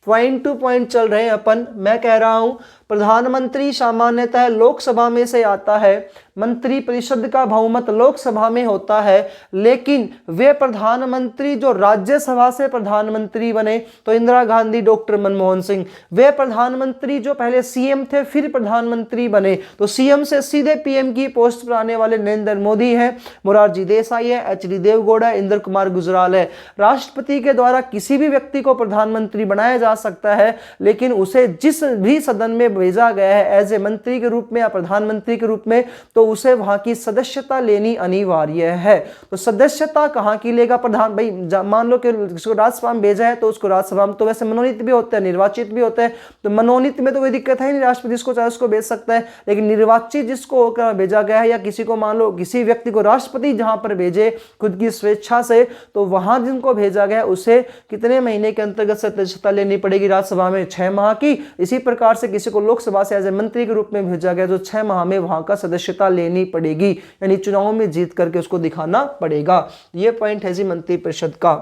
पॉइंट टू पॉइंट चल रहे हैं अपन। मैं कह रहा हूं प्रधानमंत्री सामान्यतः लोकसभा में से आता है, मंत्री परिषद का बहुमत लोकसभा में होता है, लेकिन वे प्रधानमंत्री जो राज्यसभा से प्रधानमंत्री बने, तो इंदिरा गांधी, डॉक्टर मनमोहन सिंह, वे प्रधानमंत्री जो पहले सीएम थे फिर प्रधानमंत्री बने, तो सीएम से सीधे पीएम की पोस्ट पर आने वाले नरेंद्र मोदी है, मोरारजी देसाई है, एच.डी. देवगौड़ा है, इंद्र कुमार गुजराल है। राष्ट्रपति के द्वारा किसी भी व्यक्ति को प्रधानमंत्री बनाया जा सकता है, लेकिन उसे जिस भी सदन में भेजा गया है एज ए मंत्री के रूप में या प्रधानमंत्री के रूप में, तो उसे वहां की सदस्यता लेनी अनिवार्य है। तो सदस्यता कहां की लेगा प्रधान, भाई मान लो कि उसको राज्यसभा में भेजा है, तो उसको राज्यसभा में तो वैसे मनोनीत भी होता है, निर्वाचित भी होता है, तो मनोनीत में तो कोई दिक्कत है नहीं, राष्ट्रपति जिसको चाहे उसको भेज सकता है, लेकिन निर्वाचित जिसको होकर भेजा गया है, या किसी को मान लो किसी व्यक्ति को राष्ट्रपति जहां पर भेजे खुद की स्वेच्छा से, तो वहां जिनको भेजा गया उसे कितने महीने के अंतर्गत सदस्यता लेनी पड़ेगी राज्यसभा में, 6 माह की। इसी प्रकार से किसी को लोकसभा से एज ए मंत्री के रूप में भेजा गया तो 6 माह में वहां का सदस्यता लेनी पड़ेगी, यानी चुनाव में जीत करके उसको दिखाना पड़ेगा। ये पॉइंट है जी मंत्री परिषद का।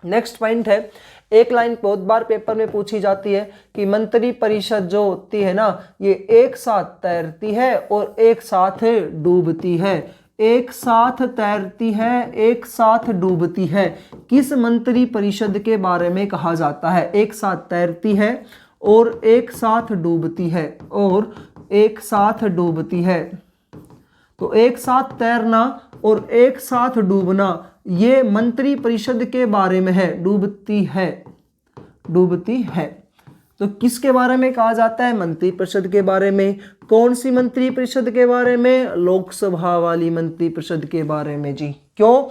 नेक्स्ट पॉइंट है, एक लाइन बहुत बार पेपर में पूछी जाती है कि मंत्री परिषद जो होती है ना, ये एक साथ तैरती है और एक साथ डूबती है, एक साथ तैरती है, एक साथ डूबती है। किस मंत्री परिषद के बारे में कहा जाता है, एक साथ तैरती है और एक साथ डूबती है, और एक साथ डूबती है। तो एक साथ तैरना और एक साथ डूबना, ये मंत्री परिषद के बारे में है, डूबती है, डूबती है। तो किसके बारे में कहा जाता है, मंत्री परिषद के बारे में। कौन सी मंत्री परिषद के बारे में, लोकसभा वाली मंत्री परिषद के बारे में जी। क्यों,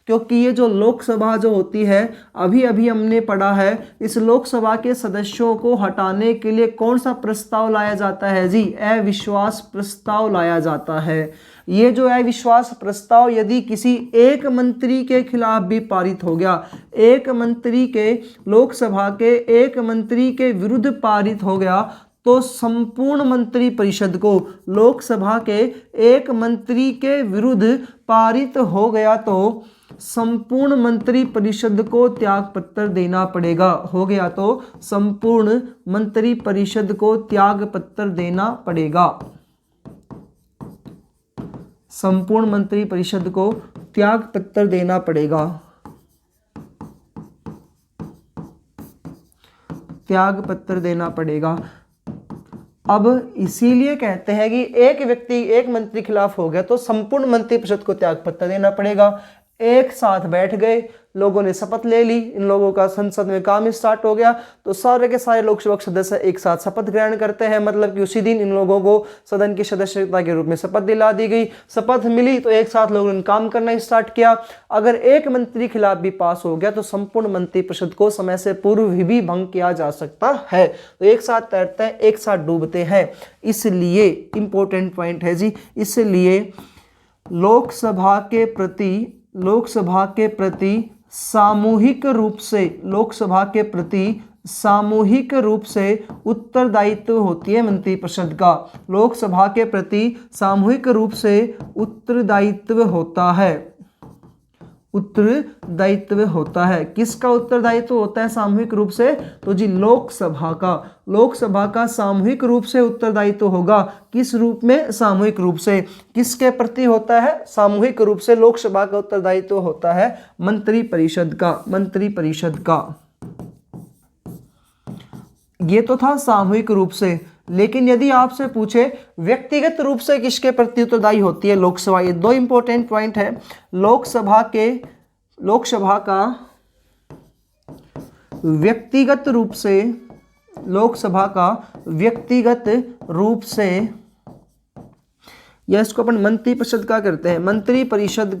क्योंकि ये जो लोकसभा जो होती है, अभी अभी हमने पढ़ा है, इस लोकसभा के सदस्यों को हटाने के लिए कौन सा प्रस्ताव लाया जाता है जी, अविश्वास प्रस्ताव लाया जाता है। ये जो अविश्वास प्रस्ताव यदि किसी एक मंत्री के खिलाफ भी पारित हो गया, एक मंत्री के, लोकसभा के एक मंत्री के विरुद्ध पारित हो गया, तो संपूर्ण मंत्री परिषद को, लोकसभा के एक मंत्री के विरुद्ध पारित हो गया तो संपूर्ण मंत्री परिषद को त्याग पत्र देना पड़ेगा। हो गया तो संपूर्ण मंत्री परिषद को त्याग पत्र देना पड़ेगा, संपूर्ण मंत्री परिषद को त्याग पत्र देना पड़ेगा, त्याग पत्र देना पड़ेगा। अब इसीलिए कहते हैं कि एक व्यक्ति, एक मंत्री खिलाफ हो गया तो संपूर्ण मंत्री परिषद को त्याग पत्र देना पड़ेगा। एक साथ बैठ गए, लोगों ने शपथ ले ली, इन लोगों का संसद में काम स्टार्ट हो गया, तो सारे के सारे लोकसभा सदस्य एक साथ शपथ ग्रहण करते हैं, मतलब कि उसी दिन इन लोगों को सदन की सदस्यता के रूप में शपथ दिला दी गई। शपथ मिली तो एक साथ लोगों ने काम करना स्टार्ट किया। अगर एक मंत्री खिलाफ भी पास हो गया तो संपूर्ण मंत्री परिषद को समय से पूर्व भी भंग किया जा सकता है। तो एक साथ तैरते हैं, एक साथ डूबते हैं, इसलिए इंपॉर्टेंट पॉइंट है जी, इसलिए लोकसभा के प्रति सामूहिक रूप से, लोकसभा के प्रति सामूहिक रूप से उत्तरदायित्व होती है मंत्री परिषद का। लोकसभा के प्रति सामूहिक रूप से उत्तरदायित्व होता है, उत्तरदायित्व होता है। किसका उत्तरदायित्व होता है सामूहिक रूप से, तो जी लोकसभा का, लोकसभा का सामूहिक रूप से उत्तरदायित्व होगा। किस रूप में, सामूहिक रूप से। किसके प्रति होता है, सामूहिक रूप से लोकसभा का उत्तरदायित्व होता है मंत्री परिषद का, मंत्री परिषद का। ये तो था सामूहिक रूप से। लेकिन यदि आपसे पूछे व्यक्तिगत रूप से किसके प्रति उत्तरदायी होती है लोकसभा, ये दो इंपॉर्टेंट पॉइंट है। लोकसभा का व्यक्तिगत रूप से या इसको अपन मंत्री परिषद का करते हैं, मंत्री परिषद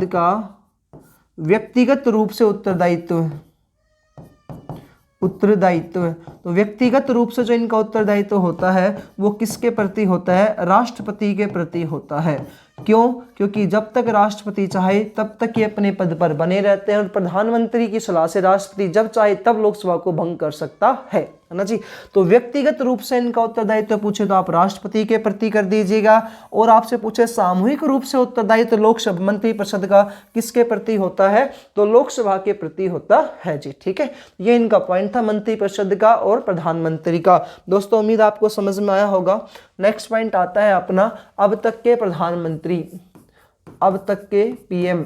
का व्यक्तिगत रूप से उत्तरदायित्व है। तो व्यक्तिगत रूप से जो इनका उत्तरदायित्व होता है वो किसके प्रति होता है? राष्ट्रपति के प्रति होता है। क्यों? क्योंकि जब तक राष्ट्रपति चाहे तब तक ये अपने पद पर बने रहते हैं और प्रधानमंत्री की सलाह से राष्ट्रपति जब चाहे तब लोकसभा को भंग कर सकता है ना जी। तो व्यक्तिगत रूप से इनका उत्तरदायित्व पूछे तो आप राष्ट्रपति के प्रति कर दीजिएगा, और आपसे पूछे सामूहिक रूप से उत्तरदायित्व लोकसभा मंत्री परिषद का किसके प्रति होता है? तो लोकसभा के प्रति होता है जी। ठीक है, ये इनका पॉइंट था मंत्री परिषद का और प्रधानमंत्री का। दोस्तों उम्मीद आपको समझ में आया होगा। नेक्स्ट पॉइंट आता है अपना अब तक के प्रधानमंत्री, अब तक के पीएम,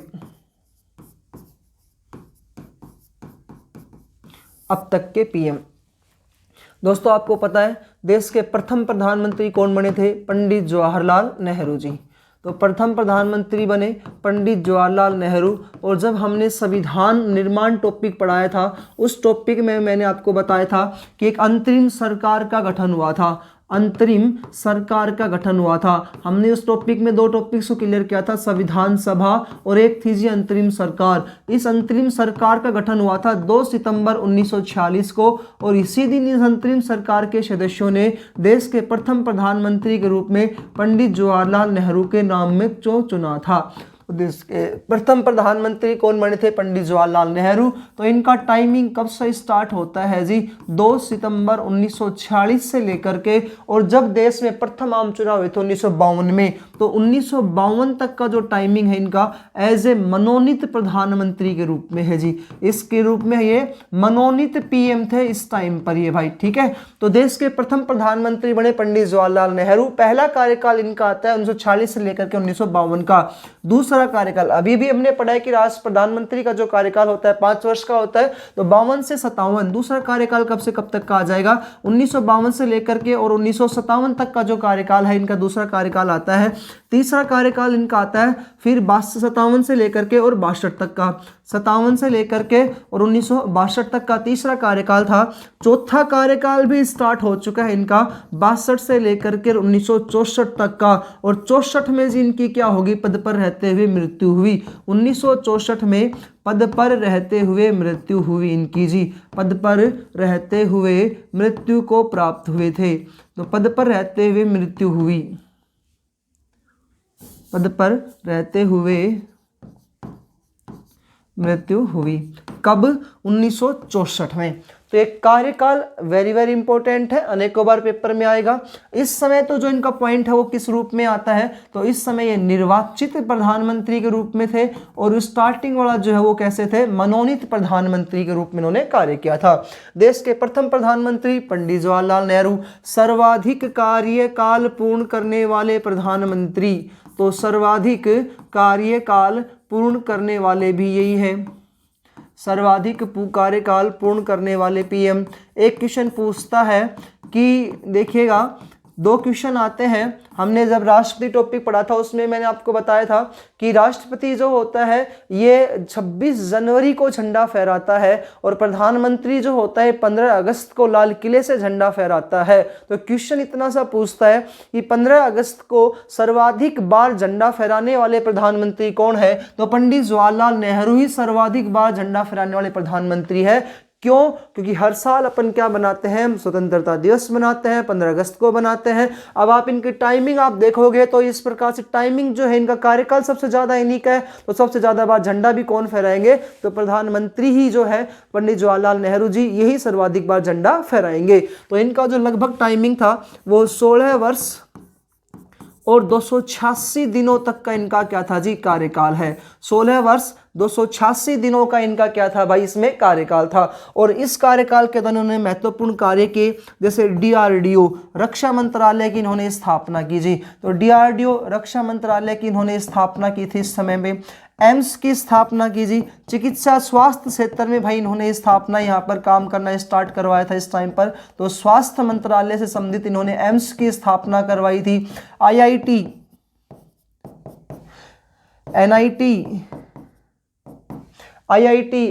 अब तक के पीएम। दोस्तों आपको पता है देश के प्रथम प्रधानमंत्री कौन बने थे? पंडित जवाहरलाल नेहरू जी। तो प्रथम प्रधानमंत्री बने पंडित जवाहरलाल नेहरू। और जब हमने संविधान निर्माण टॉपिक पढ़ाया था उस टॉपिक में मैंने आपको बताया था कि एक अंतरिम सरकार का गठन हुआ था, अंतरिम सरकार का गठन हुआ था। हमने उस टॉपिक में दो टॉपिक्स को क्लियर किया था, संविधान सभा और एक थी जी अंतरिम सरकार। इस अंतरिम सरकार का गठन हुआ था 2 सितंबर 1946 को, और इसी दिन इस अंतरिम सरकार के सदस्यों ने देश के प्रथम प्रधानमंत्री के रूप में पंडित जवाहरलाल नेहरू के नाम में चुना था। देश के प्रथम प्रधानमंत्री कौन बने थे? पंडित जवाहरलाल नेहरू। तो इनका टाइमिंग कब से स्टार्ट होता है जी? 2 सितंबर 1946 से लेकर के, और जब देश में प्रथम आम चुनाव हुए थे 1952 में, तो 1952 तक का जो टाइमिंग है इनका एज ए मनोनीत प्रधानमंत्री के रूप में है जी। इसके रूप में ये मनोनीत पीएम थे इस टाइम पर ये भाई। ठीक है, तो देश के प्रथम प्रधानमंत्री बने पंडित जवाहरलाल नेहरू। पहला कार्यकाल इनका आता है 1946 से लेकर के 1952 का। दूसरा कार्यकाल अभी भी हमने पढ़ा है कि राष्ट्र प्रधानमंत्री का जो कार्यकाल होता है 5 वर्ष का होता है, तो 52 से 57। दूसरा कार्यकाल कब से कब तक का आ जाएगा? 1952 से लेकर के और 1957 तक का जो कार्यकाल है इनका दूसरा कार्यकाल आता है। तीसरा कार्यकाल इनका आता है फिर 57 से लेकर के और 62 तक का, 57 से लेकर के और 1962 तक का तीसरा कार्यकाल था। चौथा कार्यकाल भी स्टार्ट हो चुका है इनका 62 से लेकर के 1964 तक का, और 64 में जी इनकी क्या होगी? पद पर रहते हुए मृत्यु हुई। 1964 में पद पर रहते हुए मृत्यु हुई इनकी जी, पद पर रहते हुए मृत्यु को प्राप्त हुए थे। तो पद पर रहते हुए मृत्यु हुई, पद पर रहते हुए मृत्यु हुई। कब? 1964 में। तो एक कार्यकाल वेरी वेरी इंपॉर्टेंट है, अनेकों बार पेपर में आएगा। इस समय तो जो इनका पॉइंट है वो किस रूप में आता है? तो इस समय ये निर्वाचित प्रधानमंत्री के रूप में थे, और स्टार्टिंग वाला जो है वो कैसे थे? मनोनीत प्रधानमंत्री के रूप में इन्होंने कार्य किया था। देश के प्रथम प्रधानमंत्री पंडित जवाहरलाल नेहरू। सर्वाधिक कार्यकाल पूर्ण करने वाले प्रधानमंत्री, तो सर्वाधिक कार्यकाल पूर्ण करने वाले भी यही है, सर्वाधिक कार्यकाल पूर्ण करने वाले पीएम। एक क्वेश्चन पूछता है कि देखिएगा 2 क्वेश्चन आते हैं। हमने जब राष्ट्रपति टॉपिक पढ़ा था उसमें मैंने आपको बताया था कि राष्ट्रपति जो होता है ये 26 जनवरी को झंडा फहराता है, और प्रधानमंत्री जो होता है 15 अगस्त को लाल किले से झंडा फहराता है। तो क्वेश्चन इतना सा पूछता है कि 15 अगस्त को सर्वाधिक बार झंडा फहराने वाले प्रधानमंत्री कौन है? तो पंडित जवाहरलाल नेहरू ही सर्वाधिक बार झंडा फहराने वाले प्रधानमंत्री है। क्यों? क्योंकि हर साल अपन क्या बनाते हैं? स्वतंत्रता दिवस बनाते हैं, 15 अगस्त को बनाते हैं। अब आप इनकी टाइमिंग आप देखोगे तो इस प्रकार से टाइमिंग जो है इनका कार्यकाल सबसे ज्यादा इन्हीं का है। तो सबसे ज्यादा बार झंडा भी कौन फहराएंगे? तो प्रधानमंत्री ही जो है पंडित जवाहरलाल नेहरू जी, यही सर्वाधिक बार झंडा फहराएंगे। तो इनका जो लगभग टाइमिंग था वो 16 वर्ष और 286 दिनों तक का इनका क्या था जी? कार्यकाल है। 16 वर्ष 286 दिनों का इनका क्या था भाई? इसमें कार्यकाल था। और इस कार्यकाल के दौरान उन्होंने महत्वपूर्ण कार्य किए, जैसे डीआरडीओ रक्षा मंत्रालय की इन्होंने स्थापना की जी। तो डीआरडीओ रक्षा मंत्रालय की इन्होंने स्थापना की थी इस समय में। एम्स की स्थापना की जी। चिकित्सा स्वास्थ्य क्षेत्र में भाई इन्होंने स्थापना यहाँ पर काम करना स्टार्ट करवाया था इस टाइम पर, तो स्वास्थ्य मंत्रालय से संबंधित इन्होंने एम्स की स्थापना करवाई थी। आईआईटी,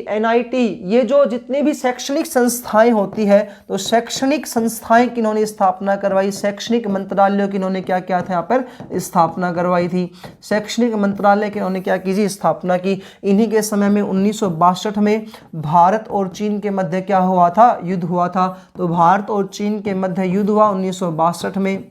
एनआईटी, ये जो जितनी भी शैक्षणिक संस्थाएं होती है, तो शैक्षणिक संस्थाएं की इन्होंने स्थापना करवाई। शैक्षणिक मंत्रालयों की इन्होंने क्या किया था यहाँ पर स्थापना करवाई थी। शैक्षणिक मंत्रालय की इन्होंने क्या की जी स्थापना की। इन्हीं के समय में 1962 में भारत और चीन के मध्य क्या हुआ था, युद्ध हुआ था। तो भारत और चीन के मध्य युद्ध हुआ 1962 में,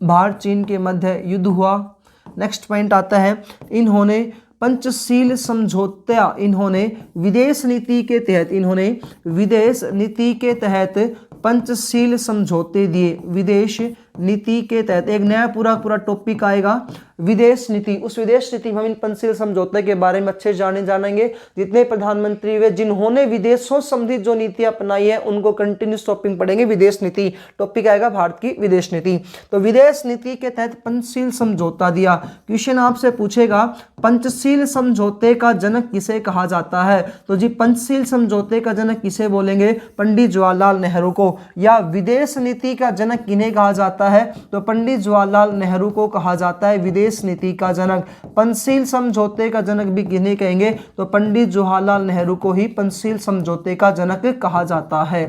भारत चीन के मध्य युद्ध हुआ। नेक्स्ट पॉइंट आता है, इन्होंने पंचशील समझौता, इन्होंने विदेश नीति के तहत, इन्होंने विदेश नीति के तहत पंचशील समझौते दिए। विदेश नीति के तहत एक नया पूरा टॉपिक आएगा, विदेश नीति। उस विदेश नीति में हम इन पंचशील समझौते के बारे में अच्छे जानेंगे। जितने प्रधानमंत्री हुए जिन्होंने विदेशों संबंधित जो नीति अपनाई है उनको कंटिन्यूस टॉपिक पढ़ेंगे। विदेश नीति टॉपिक आएगा, भारत की विदेश नीति। तो विदेश नीति के तहत पंचशील समझौता दिया। क्वेश्चन आपसे पूछेगा पंचशील समझौते का जनक किसे कहा जाता है, तो जी पंचशील समझौते का जनक किसे बोलेंगे, पंडित जवाहरलाल नेहरू को। या विदेश नीति का जनक किन्हें कहा जाता है, तो पंडित जवाहरलाल नेहरू को कहा जाता है विदेश नीति का जनक। पंचशील समझौते का जनक भी किन्हें कहेंगे, तो पंडित जवाहरलाल नेहरू को ही पंचशील समझौते का जनक कहा जाता है।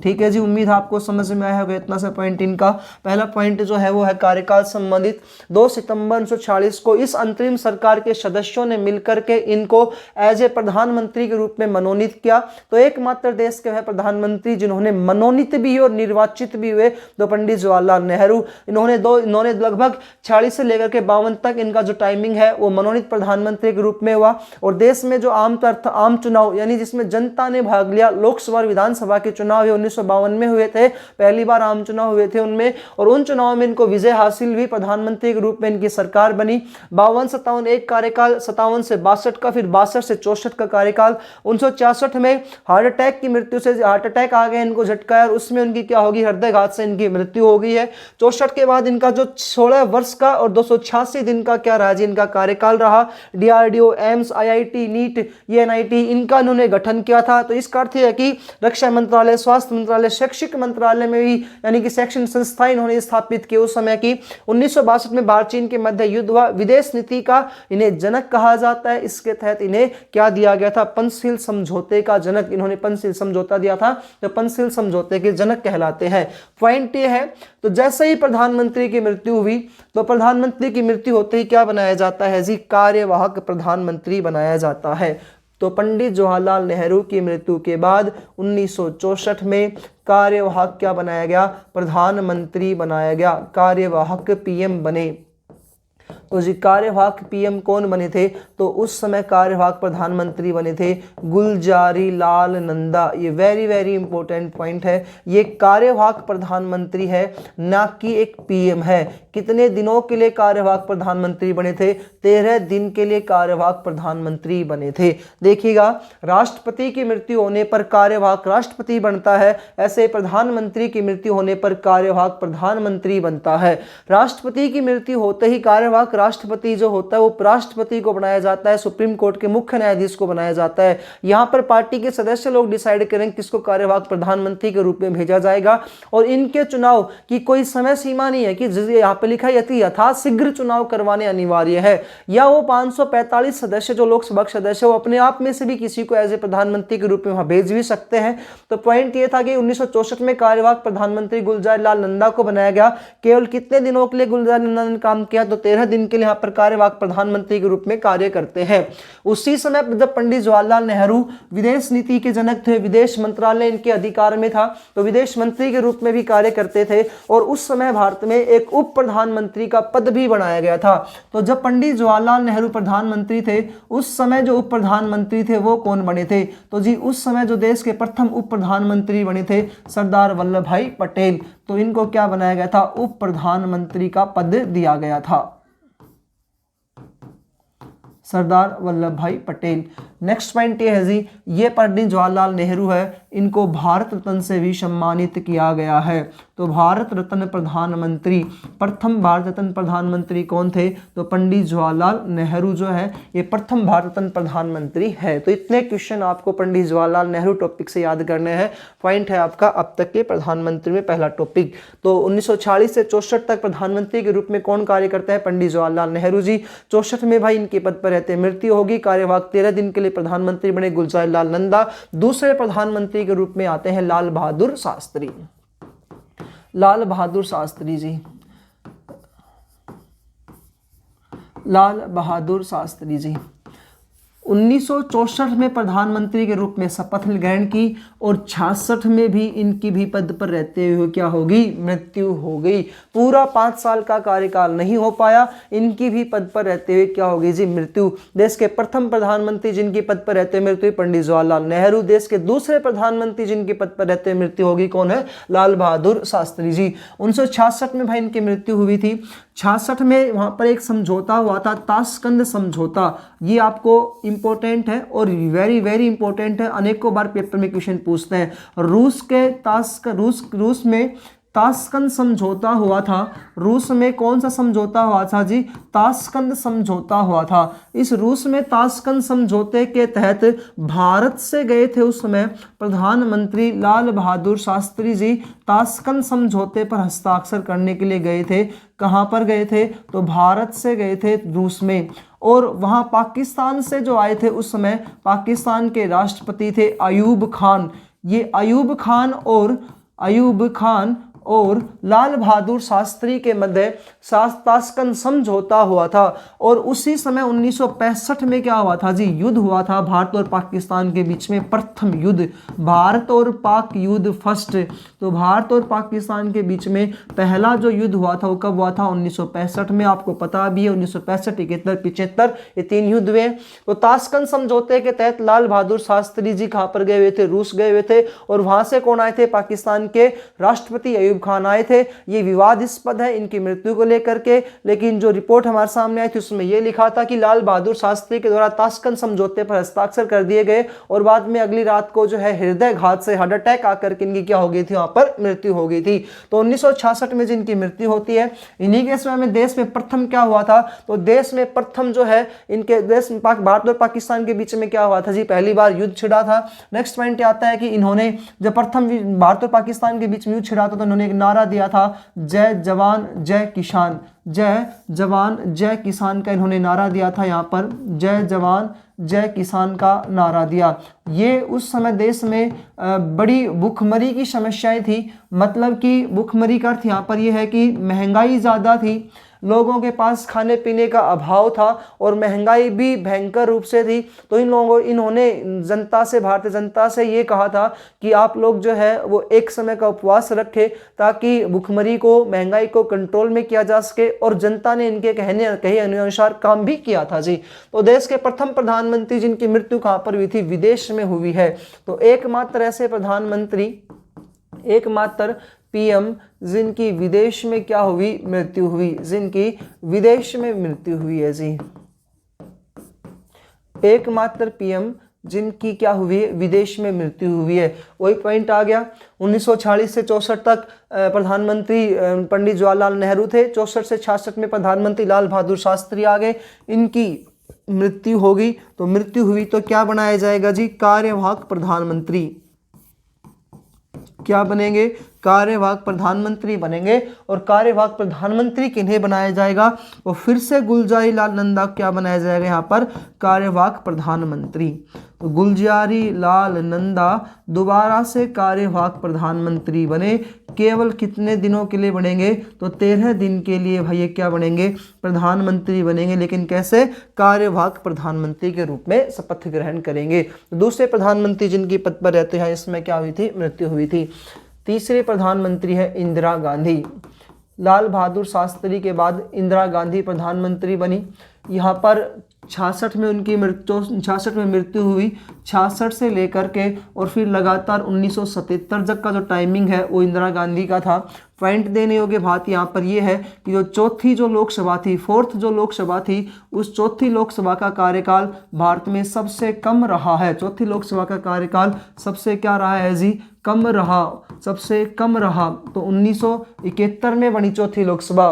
ठीक है जी, उम्मीद है आपको समझ में आया होगा इतना सा पॉइंट इनका। पहला पॉइंट जो है वो है कार्यकाल संबंधित। 2 सितंबर 1946 को इस अंतरिम सरकार के सदस्यों ने मिलकर के इनको एज ए प्रधानमंत्री के रूप में मनोनीत किया। तो एकमात्र देश के है प्रधानमंत्री जिन्होंने मनोनीत भी और निर्वाचित भी हुए, तो पंडित जवाहरलाल नेहरू। इन्होंने लगभग 46 से लेकर के 52 तक इनका जो टाइमिंग है वो मनोनीत प्रधानमंत्री के रूप में हुआ। और देश में जो आम चुनाव यानी जिसमें जनता ने भाग लिया, लोकसभा और विधानसभा के चुनाव 1952 में हुए थे, पहली बार आम चुनाव हुए थे उनमें, और उन चुनाव में इनको विजय हासिल हुई, प्रधानमंत्री के रूप में इनकी सरकार बनी। 52-57 एक कार्यकाल, 57 से 62 का, फिर 62 से 64 का कार्यकाल। 1966 में हार्ट अटैक की मृत्यु से, हार्ट अटैक आ गया इनको झटका, और उसमें उनकी क्या होगी, हृदयघात से इनकी मृत्यु हो गई है। 64 के बाद इनका जो 16 वर्ष का और 286 दिन का क्या रहा जी इनका कार्यकाल रहा। डीआरडीओ, एम्स, आईआईटी, नीट, ये एनआईटी, इनका इन्होंने गठन किया था। तो इसका अर्थ है कि रक्षा मंत्रालय, स्वास्थ्य मंत्रालय, शैक्षिक मंत्रालय में भी यानी कि शैक्षणिक संस्थाएं इन्होंने स्थापित की उस समय की। 1962 में भारत चीन के मध्य युद्ध हुआ। विदेश नीति का इन्हें जनक कहा जाता है। इसके तहत इन्हें क्या दिया गया था, पंचशील समझौते का जनक। इन्होंने पंचशील समझौता दिया था, तो पंचशील समझौते के जनक कहलाते हैं। पॉइंट ये है, तो जैसे ही प्रधानमंत्री की मृत्यु हुई, तो प्रधानमंत्री की मृत्यु होते ही क्या बनाया जाता है जी, कार्यवाहक प्रधानमंत्री बनाया जाता है। तो पंडित जवाहरलाल नेहरू की मृत्यु के बाद 1964 में कार्यवाहक क्या बनाया गया, प्रधानमंत्री बनाया गया, कार्यवाहक पीएम बने। तो जी कार्यवाहक पीएम कौन बने थे, तो उस समय कार्यवाहक प्रधानमंत्री बने थे गुलजारी लाल नंदा। ये वेरी इंपॉर्टेंट पॉइंट है, ये कार्यवाहक प्रधानमंत्री है ना कि एक पीएम है। कितने दिनों के लिए कार्यवाहक प्रधानमंत्री बने थे, 13 दिन के लिए कार्यवाहक प्रधानमंत्री बने थे। देखिएगा, राष्ट्रपति की मृत्यु होने पर कार्यवाहक राष्ट्रपति बनता है, ऐसे प्रधानमंत्री की मृत्यु होने पर कार्यवाहक प्रधानमंत्री बनता है। राष्ट्रपति की मृत्यु होते ही कार्यवाहक राष्ट्रपति जो होता है वो उपराष्ट्रपति को बनाया जाता है, सुप्रीम कोर्ट के मुख्य न्यायाधीश को बनाया जाता है। यहाँ पर पार्टी के सदस्य लोग डिसाइड करेंगे किसको कार्यवाहक प्रधानमंत्री के रूप में भेजा जाएगा, और इनके चुनाव की कोई समय सीमा नहीं है कि यहाँ पे लिखा है यथाशीघ्र चुनाव करवाने अनिवार्य है, या वो 545 सदस्य जो लोकसभा सदस्य वो अपने आप में से भी किसी को एज ए प्रधानमंत्री के रूप में वहां भेज भी सकते हैं। तो पॉइंट ये था कि 1964 में कार्यवाहक प्रधानमंत्री गुलजारी लाल नंदा को बनाया गया। केवल कितने दिनों के लिए गुलजारी नंदा ने काम किया, तो 13 दिन के लिए यहाँ पर कार्यवाहक प्रधानमंत्री के रूप में कार्य करते हैं। उसी समय जब पंडित जवाहरलाल नेहरू विदेश नीति के जनक थे, विदेश मंत्रालय इनके अधिकार में था, तो विदेश मंत्री के रूप में भी कार्य करते थे, और उस समय भारत में एक उप प्रधानमंत्री का पद भी बनाया गया था। तो जब पंडित जवाहरलाल नेहरू प्रधानमंत्री थे, उस समय जो उप प्रधानमंत्री थे वो कौन बने थे, तो जी उस समय जो देश के प्रथम उप प्रधानमंत्री बने थे सरदार वल्लभ भाई पटेल। तो इनको क्या बनाया गया था, उप प्रधानमंत्री का पद दिया गया था, सरदार वल्लभ भाई पटेल। नेक्स्ट पॉइंट ये है जी, ये पंडित जवाहरलाल नेहरू है, इनको भारत रत्न से भी सम्मानित किया गया है। तो भारत रत्न प्रधानमंत्री, प्रथम भारत रत्न प्रधानमंत्री कौन थे? तो पंडित जवाहरलाल नेहरू जो है ये प्रथम भारत रत्न प्रधानमंत्री है। तो इतने क्वेश्चन आपको पंडित जवाहरलाल नेहरू टॉपिक से याद करने हैं। पॉइंट है आपका अब तक के प्रधानमंत्री में पहला टॉपिक। तो 1946 से 64 तक प्रधानमंत्री के रूप में कौन कार्य करता है? पंडित जवाहरलाल नेहरू जी। 64 में भाई इनके पद पर रहते मृत्यु होगी। कार्यवाहक 13 दिन के लिए प्रधानमंत्री बने गुलजार लाल नंदा। दूसरे प्रधानमंत्री के रूप में आते हैं लाल बहादुर शास्त्री। लाल बहादुर शास्त्री जी, लाल बहादुर शास्त्री जी 1964 में प्रधानमंत्री के रूप में शपथ ग्रहण की और 66 में भी इनकी भी पद पर रहते हुए क्या होगी? मृत्यु हो गई। पूरा 5 साल का कार्यकाल नहीं हो पाया, इनकी भी पद पर रहते हुए क्या होगी जी? मृत्यु। देश के प्रथम प्रधानमंत्री जिनकी पद पर रहते हुए मृत्यु पंडित जवाहरलाल नेहरू। देश के दूसरे प्रधानमंत्री जिनकी पद पर रहते हुए मृत्यु होगी कौन है? लाल बहादुर शास्त्री जी। 1966 में भाई इनकी मृत्यु हुई थी। 66 में वहां पर एक समझौता हुआ था, ताशकंद समझौता। ये आपको इंपॉर्टेंट है और वेरी वेरी इंपॉर्टेंट है, अनेकों बार पेपर में क्वेश्चन पूछते हैं। रूस में ताशकंद समझौता हुआ था। रूस में कौन सा समझौता हुआ था जी? ताशकंद समझौता हुआ था। इस रूस में ताशकंद समझौते के तहत भारत से गए थे उस समय प्रधानमंत्री लाल बहादुर शास्त्री जी। ताशकंद समझौते पर हस्ताक्षर करने के लिए गए थे। कहाँ पर गए थे? तो भारत से गए थे रूस में। और वहाँ पाकिस्तान से जो आए थे उस समय पाकिस्तान के राष्ट्रपति थे अयूब खान। ये अयूब खान और लाल बहादुर शास्त्री के मध्य ताशकंद समझौता हुआ था। और उसी समय 1965 में क्या हुआ था जी? युद्ध हुआ था भारत और पाकिस्तान के बीच में, प्रथम युद्ध, भारत और पाक युद्ध फर्स्ट। तो भारत और पाकिस्तान के बीच में पहला जो युद्ध हुआ था वो कब हुआ था? 1965 में। आपको पता भी है 1965, 71, 75 ये 3 युद्ध हुए। तो ताशकंद समझौते के तहत लाल बहादुर शास्त्री जी कहाँ पर गए हुए थे? रूस गए हुए थे। और वहां से कौन आए थे? पाकिस्तान के राष्ट्रपति अयूब खान आए थे। ये विवादास्पद है इनकी मृत्यु को लेकर के, लेकिन जो रिपोर्ट हमारे सामने आई थी उसमें यह लिखा था कि लाल बहादुर शास्त्री के द्वारा ताशकंद समझौते पर हस्ताक्षर कर दिए गए और बाद में अगली रात को जो है हृदयघात से हार्ट अटैक आकर के इनकी क्या हो गई थी? वहां पर मृत्यु हो गई थी। तो 1966 में जिनकी मृत्यु होती है, इन्हीं के समय में देश में प्रथम क्या हुआ था? तो देश में प्रथम जो है इनके देश में भारत और पाकिस्तान के बीच में क्या हुआ था जी? पहली बार युद्ध छिड़ा था। नेक्स्ट पॉइंट आता है कि इन्होंने जब प्रथम भारत और पाकिस्तान के बीच में युद्ध छिड़ा था तो इन्होंने एक नारा दिया था, जय जवान जय किसान। जय जवान जय किसान का इन्होंने नारा दिया था। यहाँ पर जय जवान जय किसान का नारा दिया। ये उस समय देश में बड़ी भूखमरी की समस्याएं थी। मतलब कि भूखमरी का अर्थ यहाँ पर यह है कि महंगाई ज़्यादा थी, लोगों के पास खाने पीने का अभाव था और महंगाई भी भयंकर रूप से थी। तो इन्होंने जनता से, भारतीय जनता से ये कहा था कि आप लोग जो है वो एक समय का उपवास रखें ताकि भूखमरी को, महंगाई को कंट्रोल में किया जा सके। और जनता ने इनके कहे अनुसार काम भी किया था जी। तो देश के प्रथम प्रधानमंत्री जिनकी मृत्यु कहाँ पर हुई थी? विदेश में हुई है। तो एकमात्र ऐसे प्रधानमंत्री, एकमात्र पीएम जिनकी विदेश में क्या हुई? मृत्यु हुई। जिनकी विदेश में मृत्यु हुई है जी। एकमात्र पीएम जिनकी क्या हुई है? विदेश में मृत्यु हुई है। वही पॉइंट आ गया। 1946 से 64 तक प्रधानमंत्री पंडित जवाहरलाल नेहरू थे। 64 से 66 में प्रधानमंत्री लाल बहादुर शास्त्री आ गए, इनकी मृत्यु हो गई। तो मृत्यु हुई तो क्या बनाया जाएगा जी? कार्यवाहक प्रधानमंत्री। क्या बनेंगे? कार्यवाहक प्रधानमंत्री बनेंगे। और कार्यवाहक प्रधानमंत्री किन्हें बनाया जाएगा? और फिर से गुलजारी लाल नंदा क्या बनाया जाएगा यहाँ पर? कार्यवाहक प्रधानमंत्री। तो गुलजारी लाल नंदा दोबारा से कार्यवाहक प्रधानमंत्री बने। केवल कितने दिनों के लिए बनेंगे? तो 13 दिन के लिए भाई क्या बनेंगे? प्रधानमंत्री बनेंगे। लेकिन कैसे? कार्यवाहक प्रधानमंत्री के रूप में शपथ ग्रहण करेंगे। दूसरे प्रधानमंत्री जिनकी पद पर रहते हैं इसमें क्या हुई थी? मृत्यु हुई थी। तीसरे प्रधानमंत्री है इंदिरा गांधी। लाल बहादुर शास्त्री के बाद इंदिरा गांधी प्रधानमंत्री बनी। यहाँ पर 66 में उनकी मृत्यु 66 में मृत्यु हुई। 66 से लेकर के और फिर लगातार 1977 तक का जो टाइमिंग है वो इंदिरा गांधी का था। पॉइंट देने योग्य बात यहाँ पर ये है कि जो चौथी जो लोकसभा थी, फोर्थ जो लोकसभा थी, उस चौथी लोकसभा का कार्यकाल भारत में सबसे कम रहा है। चौथी लोकसभा का कार्यकाल सबसे क्या रहा है जी, कम रहा, सबसे कम रहा। तो 1971 में बनी चौथी लोकसभा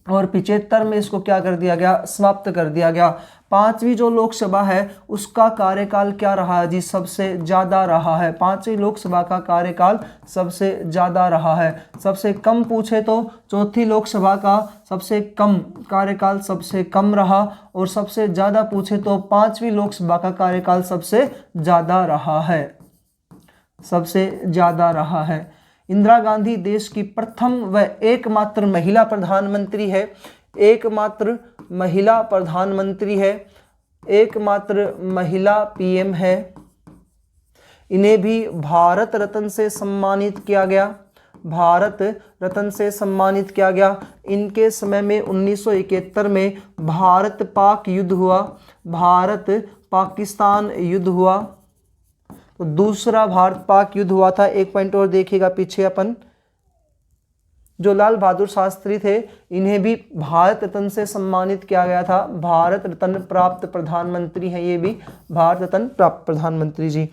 और 75 में इसको क्या कर दिया गया, समाप्त कर दिया गया। पांचवी जो लोकसभा है उसका कार्यकाल क्या रहा है जी, सबसे ज्यादा रहा है। पांचवी लोकसभा का कार्यकाल सबसे ज्यादा रहा है। सबसे कम पूछे तो चौथी लोकसभा का सबसे कम कार्यकाल सबसे कम रहा, और सबसे ज्यादा पूछे तो पांचवी लोकसभा का कार्यकाल सबसे ज्यादा रहा है, सबसे ज्यादा रहा है। इंदिरा गांधी देश की प्रथम व एकमात्र महिला प्रधानमंत्री है, एकमात्र महिला प्रधानमंत्री है, एकमात्र महिला पीएम है। इन्हें भी भारत रत्न से सम्मानित किया गया, भारत रत्न से सम्मानित किया गया। इनके समय में 1971 में भारत पाक युद्ध हुआ, भारत पाकिस्तान युद्ध हुआ। तो दूसरा भारत पाक युद्ध हुआ था। एक पॉइंट और देखिएगा पीछे अपन, जो लाल बहादुर शास्त्री थे इन्हें भी भारत रत्न से सम्मानित किया गया था। भारत रत्न प्राप्त प्रधानमंत्री हैं ये भी, भारत रत्न प्राप्त प्रधानमंत्री जी।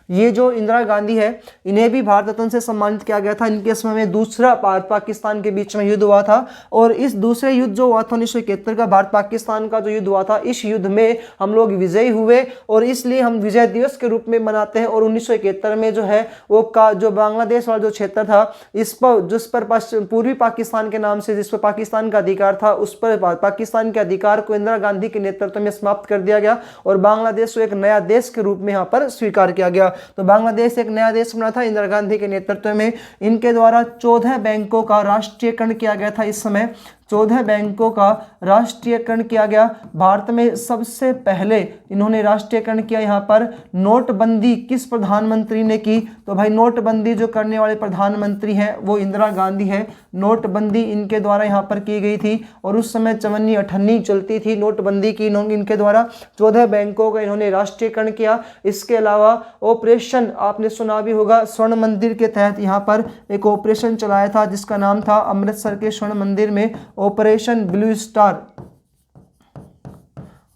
ये जो इंदिरा गांधी है इन्हें भी भारत रत्न से सम्मानित किया गया था। इनके समय में दूसरा भारत पाकिस्तान के बीच में युद्ध हुआ था, और इस दूसरे युद्ध जो हुआ था 1971 का भारत पाकिस्तान का जो युद्ध हुआ था, इस युद्ध में हम लोग विजयी हुए और इसलिए हम विजय दिवस के रूप में मनाते हैं। और 1971 में जो है वो का जो बांग्लादेश वाला जो क्षेत्र था, इस पर जिस पर पूर्वी पाकिस्तान के नाम से जिस पर पाकिस्तान का अधिकार था, उस पर पाकिस्तान के अधिकार को इंदिरा गांधी के नेतृत्व में समाप्त कर दिया गया और बांग्लादेश को एक नया देश के रूप में यहाँ पर स्वीकार किया गया। तो बांग्लादेश एक नया देश बना था इंदिरा गांधी के नेतृत्व में। इनके द्वारा 14 बैंकों का राष्ट्रीयकरण किया गया था। इस समय 14 बैंकों का राष्ट्रीयकरण किया गया। भारत में सबसे पहले इन्होंने राष्ट्रीयकरण किया। यहाँ पर नोटबंदी किस प्रधानमंत्री ने की, तो भाई नोटबंदी जो करने वाले प्रधानमंत्री हैं वो इंदिरा गांधी है। नोटबंदी इनके द्वारा यहाँ पर की गई थी और उस समय चवन्नी अठन्नी चलती थी नोटबंदी की इनके द्वारा। 14 बैंकों का इन्होंने राष्ट्रीयकरण किया। इसके अलावा ऑपरेशन आपने सुना भी होगा, स्वर्ण मंदिर के तहत यहाँ पर एक ऑपरेशन चलाया था जिसका नाम था अमृतसर के स्वर्ण मंदिर में operation blue star,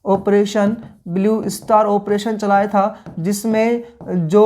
operation blue star operation चलाया था, जिसमें जो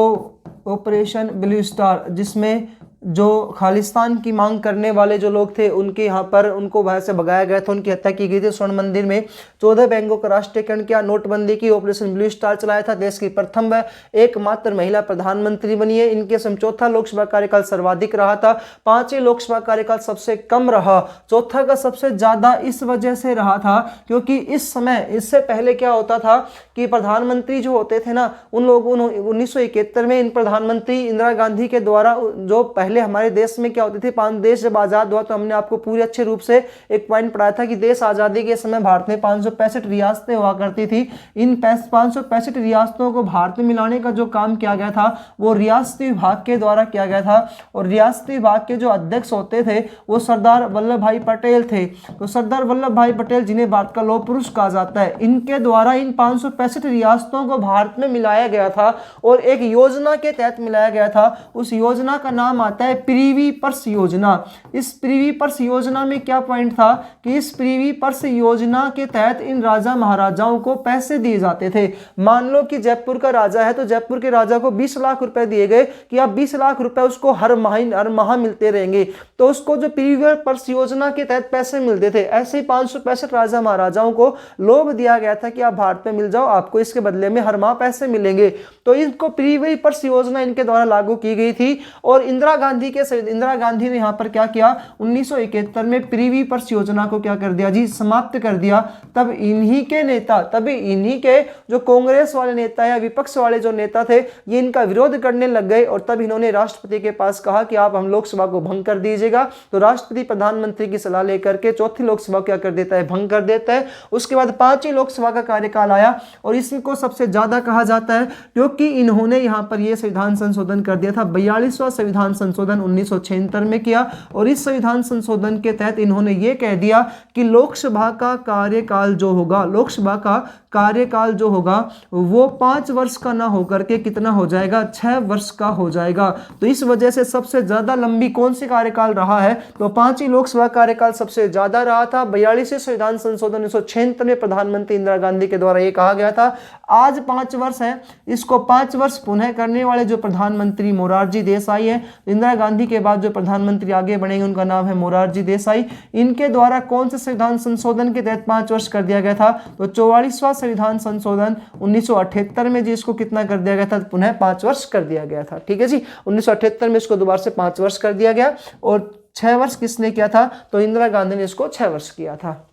ऑपरेशन ब्लू स्टार जिसमें जो खालिस्तान की मांग करने वाले जो लोग थे उनके यहाँ पर उनको वहाँ से भगाया गया था, उनकी हत्या की गई थी स्वर्ण मंदिर में। 14 बैंकों का राष्ट्रीयकरण किया, नोटबंदी की, ऑपरेशन ब्लू स्टार चलाया था, देश की प्रथम व एकमात्र महिला प्रधानमंत्री बनी है। इनके समय चौथा लोकसभा कार्यकाल सर्वाधिक रहा था, पांचवें लोकसभा कार्यकाल सबसे कम रहा। चौथा का सबसे ज्यादा इस वजह से रहा था क्योंकि इस समय इससे पहले क्या होता था कि प्रधानमंत्री जो होते थे ना उन लोगों 1971 में इन प्रधानमंत्री इंदिरा गांधी के द्वारा जो पहले हमारे देश में क्या होती थी, 5 देश जब आजाद हुआ तो हमने आपको पूरे अच्छे रूप से एक पॉइंट पढ़ाया था कि देश आजादी के समय भारत में 565 रियासतें हुआ करती थी। इन 565 रियासतों को भारत में मिलाने का जो काम किया गया था वो रियासती विभाग के द्वारा किया गया था और रियासती विभाग के जो अध्यक्ष होते थे वो सरदार वल्लभ भाई पटेल थे। तो सरदार वल्लभ भाई पटेल जिन्हें भारत का लौह पुरुष कहा जाता है, इनके द्वारा इन 565 रियासतों को भारत में मिलाया गया था और एक योजना के तहत मिलाया गया था। उस योजना का नाम आता है प्रिवी पर्स योजना। इस प्रिवी पर्स योजना में क्या पॉइंट था कि इस प्रिवी पर्स योजना के तहत इन राजा महाराजाओं को पैसे दिए जाते थे। मान लो कि जयपुर का राजा है तो जयपुर के राजा को 20 लाख रुपए दिए गए कि आप 20 लाख रुपए उसको हर माह मिलते रहेंगे, तो उसको जो प्रिवी पर्स योजना के तहत पैसे मिलते थे, ऐसे ही 565 राजा महाराजाओं को लोभ दिया गया था कि आप भारत में मिल जाओ, आपको इसके बदले में हर माह पैसे मिलेंगे। तो इनको प्रिवी पर्स योजना इनके द्वारा लागू की गई थी और इंदिरा गांधी ने यहाँ पर क्या किया, 1971 में प्रिवी पर्स योजना को क्या कर दिया जी, समाप्त कर दिया। तब इन्हीं के जो कांग्रेस वाले नेता या विपक्ष वाले जो नेता थे ये इनका विरोध करने लग गए और तब इन्होंने राष्ट्रपति के पास कहा कि आप हम लोकसभा को भंग कर दीजिएगा। तो राष्ट्रपति प्रधानमंत्री की सलाह लेकर के चौथी लोकसभा क्या कर देता है, भंग कर देता है। उसके बाद 5वीं लोकसभा का कार्यकाल आया और इसको सबसे ज्यादा कहा जाता है क्योंकि इन्होंने यहाँ पर यह संविधान संशोधन कर दिया था, 42वां संविधान संशोधन 1976 में किया और इस संविधान संशोधन के तहत इन्होंने ये कह दिया कि लोकसभा का कार्यकाल जो होगा, लोकसभा का कार्यकाल जो होगा वो 5 वर्ष का ना होकर के कितना हो जाएगा, 6 वर्ष का हो जाएगा। तो इस वजह से सबसे ज्यादा लंबी कौन सी कार्यकाल रहा है, तो 5 ही लोकसभा कार्यकाल सबसे ज्यादा रहा था। 42वें संविधान संशोधन 1976 में प्रधानमंत्री इंदिरा गांधी के द्वारा ये कहा गया था। आज 5 वर्ष है, इसको 5 वर्ष पुनः करने वाले जो प्रधानमंत्री मोरारजी देसाई है। इंदिरा गांधी के बाद जो प्रधानमंत्री आगे बढ़ेंगे उनका नाम है मोरारजी देसाई। इनके द्वारा कौन से संविधान संशोधन के तहत 5 वर्ष कर दिया गया था, तो 44वां संविधान संशोधन 1978 में जी इसको कितना कर दिया गया था, पुनः 5 वर्ष कर दिया गया था। ठीक है जी, 1978 में इसको दोबारा से 5 वर्ष कर दिया गया और 6 वर्ष किसने किया था, तो इंदिरा गांधी ने इसको 6 वर्ष किया था।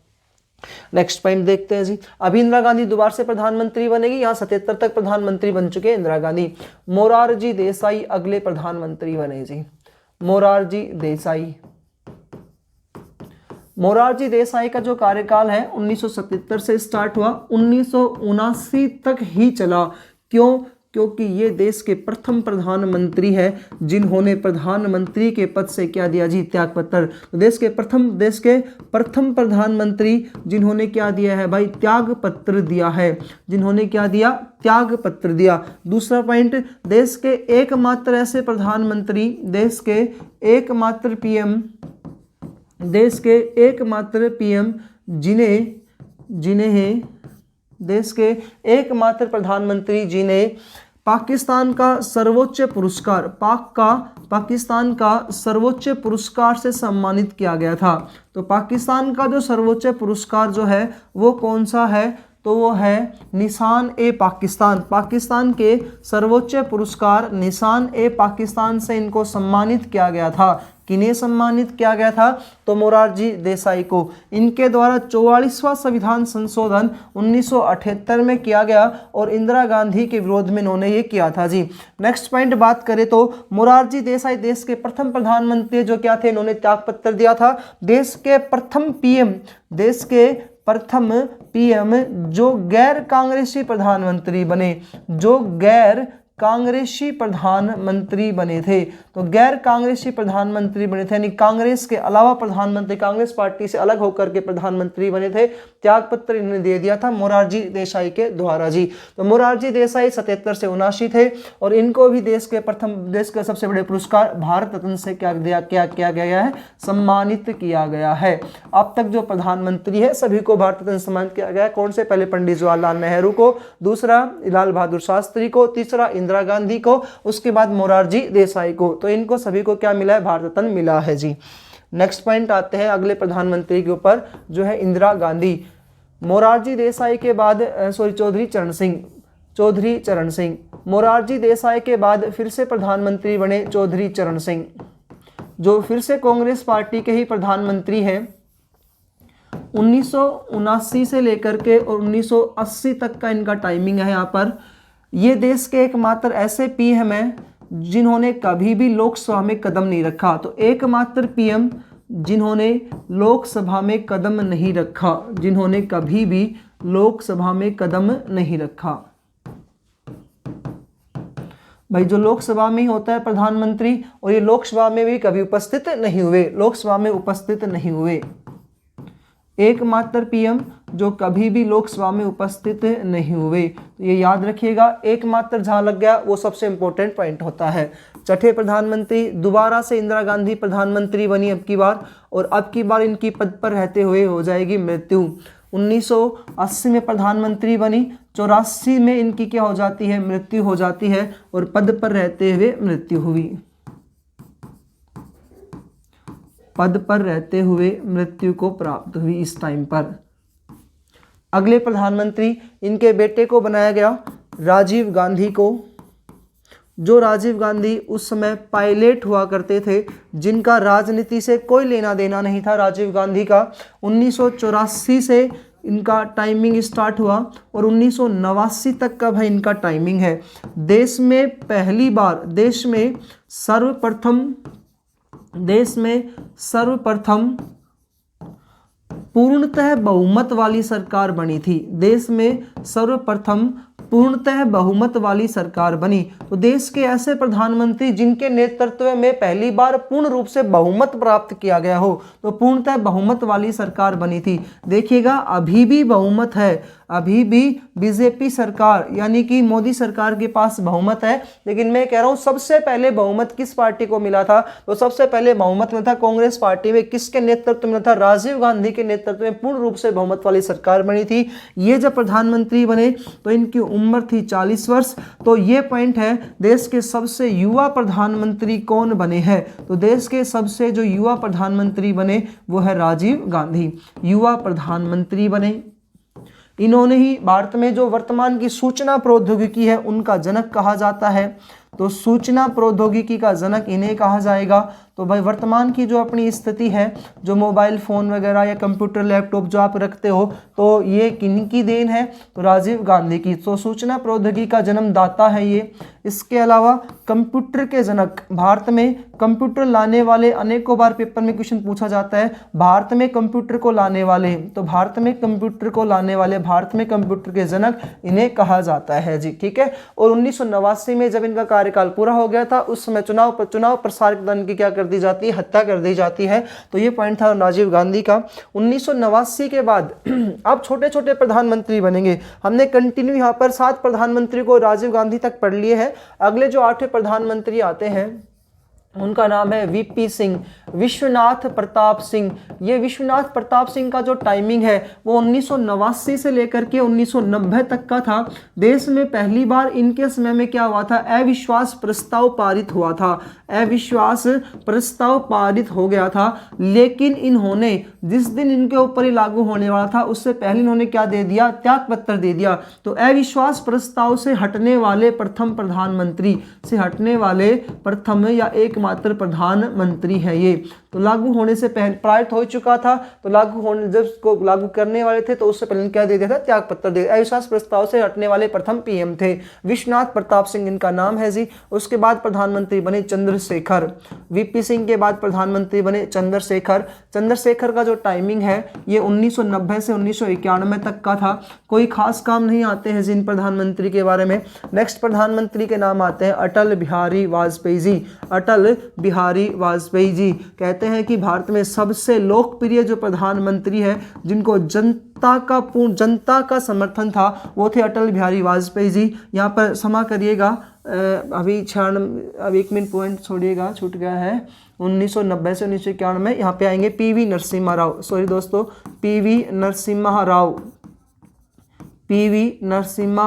नेक्स्ट पॉइंट देखते हैं जी। अभी इंदिरा गांधी दोबारा से प्रधानमंत्री बनेगी, यहाँ 77 तक प्रधानमंत्री बन चुके हैं इंदिरा गांधी। मोरारजी देसाई अगले प्रधानमंत्री बने जी, मोरारजी देसाई। मोरारजी देसाई का जो कार्यकाल है 1977 से स्टार्ट हुआ, 1979 तक ही चला। क्यों? क्योंकि ये देश के प्रथम प्रधानमंत्री है जिन्होंने प्रधानमंत्री के पद से क्या दिया जी, त्यागपत्र। तो देश के प्रथम प्रधानमंत्री जिन्होंने क्या दिया है भाई, त्यागपत्र दिया है। जिन्होंने क्या दिया, त्यागपत्र दिया। दूसरा पॉइंट, देश के एकमात्र ऐसे प्रधानमंत्री, देश के एकमात्र पीएम, देश के एकमात्र पीएम जिन्हें देश के एकमात्र प्रधानमंत्री जिन्हें पाकिस्तान का सर्वोच्च पुरस्कार, पाकिस्तान का सर्वोच्च पुरस्कार से सम्मानित किया गया था। तो पाकिस्तान का जो सर्वोच्च पुरस्कार जो है वो कौन सा है, तो वो है निशान ए पाकिस्तान। पाकिस्तान के सर्वोच्च पुरस्कार निशान ए पाकिस्तान से इनको सम्मानित किया गया था। किन्हें सम्मानित किया गया था, तो मोरारजी देसाई को। इनके द्वारा 44वां संविधान संशोधन 1978 में किया गया और इंदिरा गांधी के विरोध में इन्होंने ये किया था जी। नेक्स्ट पॉइंट बात करें तो मोरारजी देसाई देश के प्रथम प्रधानमंत्री जो क्या थे, इन्होंने त्यागपत्र दिया था। देश के प्रथम पीएम जो गैर कांग्रेसी प्रधानमंत्री बने, जो गैर कांग्रेसी प्रधानमंत्री बने थे। तो गैर कांग्रेसी प्रधानमंत्री बने थे, यानी कांग्रेस के अलावा प्रधानमंत्री, कांग्रेस पार्टी से अलग होकर के प्रधानमंत्री बने थे। त्यागपत्र इन्होंने दे दिया था मोरारजी देसाई के द्वारा जी। तो मोरारजी देसाई 77 से 79 थे और इनको भी देश के सबसे बड़े पुरस्कार भारत रत्न से क्या किया गया है, सम्मानित किया गया है। अब तक जो प्रधानमंत्री है सभी को भारत रत्न सम्मानित किया गया है। कौन से? पहले पंडित जवाहरलाल नेहरू को, दूसरा लाल बहादुर शास्त्री को, तीसरा इंदिरा गांधी को, उसके बाद मोरारजी देसाई को। तो इनको सभी को क्या मिला है, भारत रत्न मिला है जी। नेक्स्ट पॉइंट आते हैं अगले प्रधानमंत्री के ऊपर जो है इंदिरा गांधी। मोरारजी देसाई के बाद चौधरी चरण सिंह। मोरारजी देसाई के बाद फिर से प्रधानमंत्री बने चौधरी चरण सिंह, जो फिर से कांग्रेस पार्टी के ही प्रधानमंत्री हैं। 1979 से लेकर के और 1980 तक का इनका टाइमिंग है। यहाँ पर ये देश के एकमात्र ऐसे पीएम हैं जिन्होंने कभी भी लोकसभा में कदम नहीं रखा। तो एकमात्र पीएम जिन्होंने लोकसभा में कदम नहीं रखा, जिन्होंने कभी भी लोकसभा में कदम नहीं रखा। भाई जो लोकसभा में ही होता है प्रधानमंत्री, और ये लोकसभा में भी कभी उपस्थित नहीं हुए, लोकसभा में उपस्थित नहीं हुए। एकमात्र पीएम जो कभी भी लोकसभा में उपस्थित नहीं हुए, तो ये याद रखिएगा। एकमात्र जहां लग गया वो सबसे इंपॉर्टेंट पॉइंट होता है। छठे प्रधानमंत्री, दोबारा से इंदिरा गांधी प्रधानमंत्री बनी अब की बार, और अब की बार इनकी पद पर रहते हुए हो जाएगी मृत्यु। 1980 में प्रधानमंत्री बनी, 84 में इनकी क्या हो जाती है, मृत्यु हो जाती है, और पद पर रहते हुए मृत्यु हुई। पद पर रहते हुए मृत्यु को प्राप्त हुई इस टाइम पर। अगले प्रधानमंत्री इनके बेटे को बनाया गया, राजीव गांधी को। जो राजीव गांधी उस समय पायलट हुआ करते थे, जिनका राजनीति से कोई लेना देना नहीं था राजीव गांधी का। 1984 से इनका टाइमिंग स्टार्ट हुआ और 1989 तक का भाई इनका टाइमिंग है। देश में पहली बार, देश में सर्वप्रथम पूर्णतः बहुमत वाली सरकार बनी थी। देश में सर्वप्रथम पूर्णतः बहुमत वाली सरकार बनी। तो देश के ऐसे प्रधानमंत्री जिनके नेतृत्व में पहली बार पूर्ण रूप से बहुमत प्राप्त किया गया हो, तो पूर्णतः बहुमत वाली सरकार बनी थी। देखिएगा अभी भी बहुमत है, अभी भी बीजेपी सरकार यानी कि मोदी सरकार के पास बहुमत है, लेकिन मैं कह रहा हूं सबसे पहले बहुमत किस पार्टी को मिला था? तो सबसे पहले बहुमत में था कांग्रेस पार्टी में। किसके नेतृत्व में था? राजीव गांधी के नेतृत्व में पूर्ण रूप से बहुमत वाली सरकार बनी थी। ये जब प्रधानमंत्री बने तो इनकी उम्र थी 40 वर्ष। तो ये पॉइंट है, देश के सबसे युवा प्रधानमंत्री कौन बने हैं? तो देश के सबसे जो युवा प्रधानमंत्री बने वो है राजीव गांधी, युवा प्रधानमंत्री बने। इन्होंने ही भारत में जो वर्तमान की सूचना प्रौद्योगिकी है उनका जनक कहा जाता है। तो सूचना प्रौद्योगिकी का जनक इन्हें कहा जाएगा। तो भाई वर्तमान की जो अपनी स्थिति है, जो मोबाइल फ़ोन वगैरह या कंप्यूटर लैपटॉप जो आप रखते हो, तो ये किनकी देन है? तो राजीव गांधी की। तो सूचना प्रौद्योगिकी का जन्मदाता है ये। इसके अलावा कंप्यूटर के जनक, भारत में कंप्यूटर लाने वाले, अनेकों बार पेपर में क्वेश्चन पूछा जाता है, भारत में कंप्यूटर को लाने वाले, तो भारत में कंप्यूटर को लाने वाले, भारत में कंप्यूटर के जनक इन्हें कहा जाता है जी, ठीक है। और 1989 में जब इनका कार्यकाल पूरा हो गया था, उस समय चुनाव प्रसारक दल की क्या कर दी जाती है? हत्या कर दी जाती है। तो ये पॉइंट था राजीव गांधी का। 1989 के बाद अब छोटे छोटे प्रधानमंत्री बनेंगे। हमने कंटिन्यू यहाँ पर 7 प्रधानमंत्री को राजीव गांधी तक पढ़ लिए हैं। अगले जो 8वें प्रधानमंत्री आते हैं उनका नाम है वीपी सिंह, विश्वनाथ प्रताप सिंह। ये विश्वनाथ प्रताप सिंह का जो टाइमिंग है वो 1989 से लेकर के 1990 तक का था। देश में पहली बार इनके समय में क्या हुआ था? अविश्वास प्रस्ताव पारित हुआ था, अविश्वास प्रस्ताव पारित हो गया था। लेकिन इन्होंने जिस दिन इनके ऊपर ही लागू होने वाला था उससे पहले इन्होंने क्या दे दिया? त्याग पत्र दे दिया। तो अविश्वास प्रस्ताव से हटने वाले प्रथम प्रधानमंत्री, से हटने वाले प्रथम या एकमात्र प्रधानमंत्री है ये। तो लागू होने से पहले पारित हो चुका था, तो लागू होने जब इसको लागू करने वाले थे तो उससे पहले क्या दे दिया था? त्याग पत्र दे। अविश्वास प्रस्ताव से हटने वाले प्रथम पीएम थे, विश्वनाथ प्रताप सिंह इनका नाम है जी। उसके बाद प्रधानमंत्री बने चंद्रशेखर। वीपी सिंह के बाद प्रधानमंत्री बने चंद्रशेखर। चंद्रशेखर का जो टाइमिंग है ये 1990 से 1991 तक का था। कोई खास काम नहीं आते हैं जिन प्रधानमंत्री के बारे में। नेक्स्ट प्रधानमंत्री के नाम आते हैं अटल बिहारी वाजपेयी जी। अटल बिहारी वाजपेयी जी कहते हैं कि भारत में सबसे लोकप्रिय जो प्रधानमंत्री है, जिनको जनता का समर्थन था, वो थे अटल बिहारी वाजपेयी जी। यहाँ पर क्षमा करिएगा, अभी 1 मिनट पॉइंट छोड़िएगा, छूट गया है। 1990 से 1991 में यहाँ पे आएंगे पीवी नरसिम्हा राव। सॉरी दोस्तों, पीवी नरसिम्हा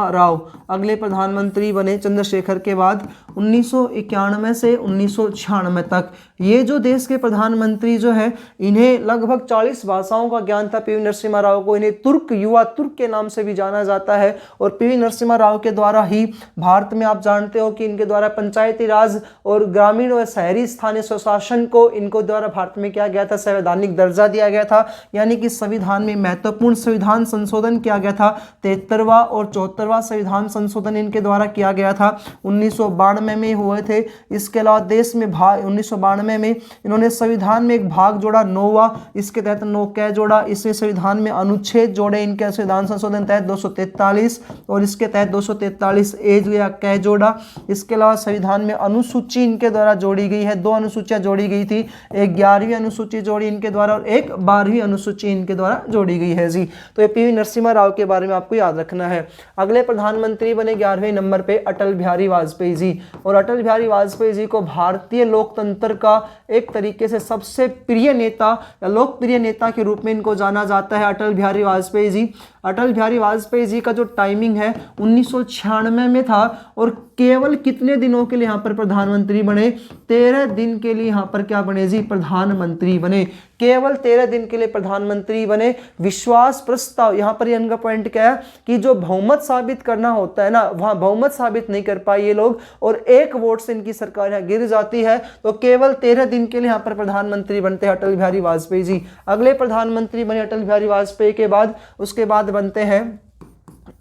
राव अगले प्रधानमंत्री बने चंद्रशेखर के बाद 1991 से 1996 तक। ये जो देश के प्रधानमंत्री जो है, इन्हें लगभग 40 भाषाओं का ज्ञान था। पीवी नरसिम्हा राव को इन्हें युवा तुर्क के नाम से भी जाना जाता है। और पीवी नरसिम्हा राव के द्वारा ही भारत में आप जानते हो कि इनके द्वारा पंचायती राज और ग्रामीण व शहरी स्थानीय स्वशासन को इनको द्वारा भारत में क्या गया था? संवैधानिक दर्जा दिया गया था। यानी कि संविधान में महत्वपूर्ण संविधान संशोधन किया गया था। 73वां और 74वां संविधान संशोधन इनके द्वारा किया गया था, 1992 में हुए थे। इसके अलावा देश में 1992 में इन्होंने संविधान में एक भाग जोड़ा, 9वां, इसके तहत 9 कै जोड़ा। इसमें संविधान में अनुच्छेद जोड़े इनके संविधान संशोधन तहत 243 और इसके तहत 243 ए या कै जोड़ा। इसके अलावा संविधान में अनुसूची इनके द्वारा जोड़ी गई है, 2 अनुसूचियां जोड़ी गई थी, एक 11वीं अनुसूची जोड़ी इनके द्वारा और एक 12वीं अनुसूची इनके द्वारा जोड़ी गई है जी। तो ये पीवी नरसिम्हा राव के बारे में आपको याद रखना है। अगले प्रधानमंत्री बने 11वें नंबर पे अटल बिहारी वाजपेयी जी। और अटल बिहारी वाजपेयी जी को भारतीय लोकतंत्र का एक तरीके से सबसे प्रिय नेता या लोकप्रिय नेता के रूप में इनको जाना जाता है, अटल बिहारी वाजपेयी जी। अटल बिहारी वाजपेयी जी का जो टाइमिंग है 1996 में था। और केवल कितने दिनों के लिए यहाँ पर प्रधानमंत्री बने? 13 दिन के लिए यहाँ पर क्या बने जी? प्रधानमंत्री बने। केवल 13 दिन के लिए प्रधानमंत्री बने। विश्वास प्रस्ताव, यहाँ पर इनका पॉइंट क्या है कि जो बहुमत साबित करना होता है ना, वहाँ बहुमत साबित नहीं कर पाए ये लोग और 1 वोट से इनकी सरकार यहाँ गिर जाती है। तो केवल 13 दिन के लिए यहाँ पर प्रधानमंत्री बनते हैं अटल बिहारी वाजपेयी जी। अगले प्रधानमंत्री बने अटल बिहारी वाजपेयी के बाद, उसके बाद बनते हैं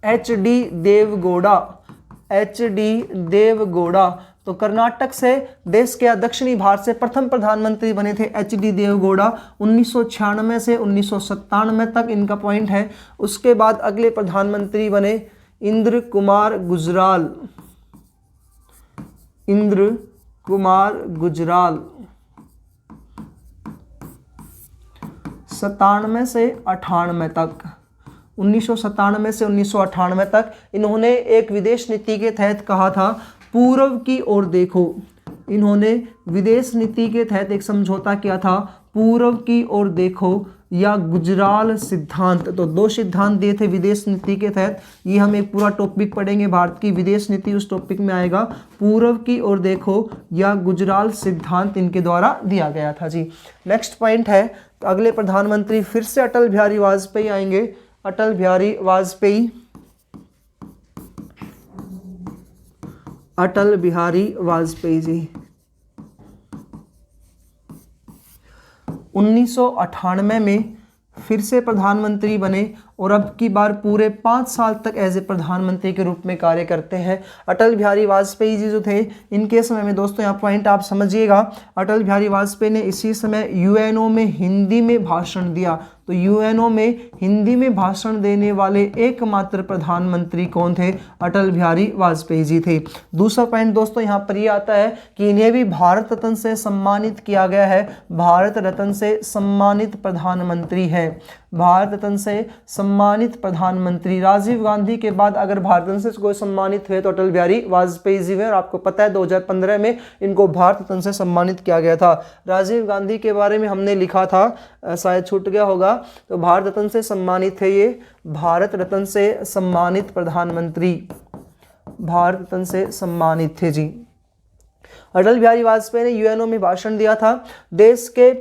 एच.डी. देवगौड़ा। तो कर्नाटक से देश के दक्षिणी भारत से प्रथम प्रधानमंत्री बने थे एच.डी. देवगौड़ा। 1996 से 1997 तक इनका पॉइंट है। उसके बाद अगले प्रधानमंत्री बने इंद्र कुमार गुजराल, इंद्र कुमार गुजराल 97 से 98 तक, 1997 से 1998 तक इन्होंने एक विदेश नीति के तहत कहा था पूर्व की ओर देखो। इन्होंने विदेश नीति के तहत एक समझौता किया था पूर्व की ओर देखो या गुजराल सिद्धांत। तो दो सिद्धांत दिए थे विदेश नीति के तहत। ये हम एक पूरा टॉपिक पढ़ेंगे, भारत की विदेश नीति उस टॉपिक में आएगा। पूर्व की ओर देखो या गुजराल सिद्धांत इनके द्वारा दिया गया था जी। नेक्स्ट पॉइंट है, तो अगले प्रधानमंत्री फिर से अटल बिहारी वाजपेयी आएंगे। अटल बिहारी वाजपेयी, अटल बिहारी वाजपेयी जी 1998 में फिर से प्रधानमंत्री बने और अब की बार पूरे 5 साल तक एज ए प्रधानमंत्री के रूप में कार्य करते हैं। अटल बिहारी वाजपेयी जी जो थे, इनके समय में दोस्तों यहाँ पॉइंट आप समझिएगा, अटल बिहारी वाजपेयी ने इसी समय यूएनओ में हिंदी में भाषण दिया। तो यूएनओ में हिंदी में भाषण देने वाले एकमात्र प्रधानमंत्री कौन थे? अटल बिहारी वाजपेयी जी थे। दूसरा पॉइंट दोस्तों यहाँ पर ये आता है कि इन्हें भी भारत रत्न से सम्मानित किया गया है। भारत रत्न से सम्मानित प्रधानमंत्री है, भारत रत्न से सम्मानित प्रधानमंत्री। राजीव गांधी के बाद अगर भारत रत्न से कोई सम्मानित हुए तो अटल बिहारी वाजपेयी जी हैं। और आपको पता है 2015 में इनको भारत रत्न से सम्मानित किया गया था। राजीव गांधी के बारे में हमने लिखा था, शायद छूट गया होगा, तो भारत रत्न से सम्मानित है ये, भारत रत्न से सम्मानित प्रधानमंत्री, भारत रत्न से सम्मानित थे जी। अटल बिहारी वाजपेयी ने यूएनओ में भाषण दिया था। देश के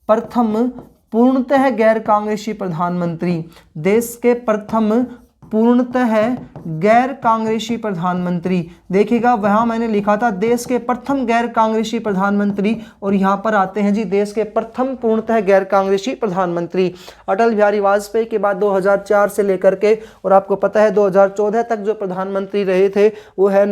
प्रथम पूर्णतः गैर कांग्रेसी प्रधानमंत्री, देश के प्रथम पूर्णतः गैर कांग्रेसी प्रधानमंत्री। देखिएगा वहाँ मैंने लिखा था देश के प्रथम गैर कांग्रेसी प्रधानमंत्री, और यहाँ पर आते हैं जी देश के प्रथम पूर्णतः गैर कांग्रेसी प्रधानमंत्री। अटल बिहारी वाजपेयी के बाद 2004 से लेकर के और आपको पता है 2014 तक जो प्रधानमंत्री रहे थे वो है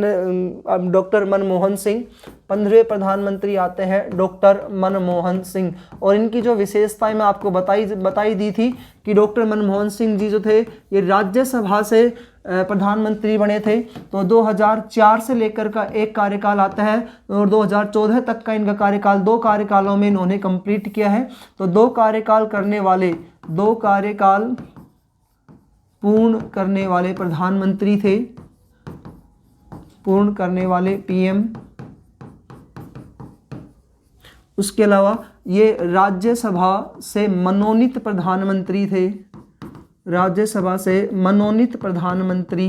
डॉक्टर मनमोहन सिंह। 15वें प्रधानमंत्री आते हैं डॉक्टर मनमोहन सिंह। और इनकी जो विशेषताएं मैं आपको बताई दी थी कि डॉक्टर मनमोहन सिंह जी जो थे ये राज्यसभा से प्रधानमंत्री बने थे। तो 2004 से लेकर का एक कार्यकाल आता है और 2014 तक का इनका कार्यकाल 2 कार्यकालों में इन्होंने कंप्लीट किया है। तो 2 कार्यकाल पूर्ण करने वाले प्रधानमंत्री थे, पूर्ण करने वाले पीएम। उसके अलावा ये राज्यसभा से मनोनीत प्रधानमंत्री थे, राज्यसभा से मनोनीत प्रधानमंत्री,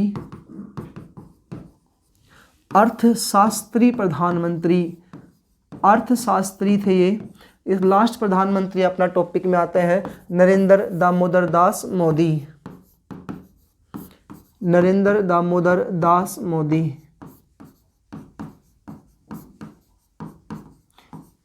अर्थशास्त्री प्रधानमंत्री, अर्थशास्त्री थे ये। इस लास्ट प्रधानमंत्री अपना टॉपिक में आते हैं नरेंद्र दामोदर दास मोदी, नरेंद्र दामोदर दास मोदी।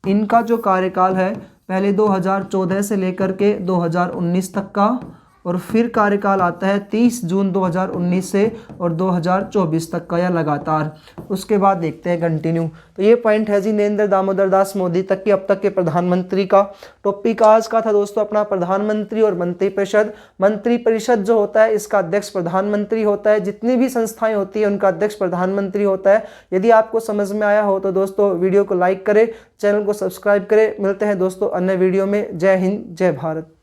इनका जो कार्यकाल है पहले 2014 से लेकर के 2019 तक का, और फिर कार्यकाल आता है 30 जून 2019 से और 2024 तक का, या लगातार। उसके बाद देखते हैं कंटिन्यू। तो ये पॉइंट है जी नरेंद्र दामोदर दास मोदी तक की अब तक के प्रधानमंत्री का। टॉपिक आज का था दोस्तों अपना प्रधानमंत्री और मंत्रिपरिषद। मंत्रिपरिषद जो होता है इसका अध्यक्ष प्रधानमंत्री होता है, जितनी भी संस्थाएं होती है उनका अध्यक्ष प्रधानमंत्री होता है। यदि आपको समझ में आया हो तो दोस्तों वीडियो को लाइक करें, चैनल को सब्सक्राइब करें। मिलते हैं दोस्तों अन्य वीडियो में। जय हिंद, जय भारत।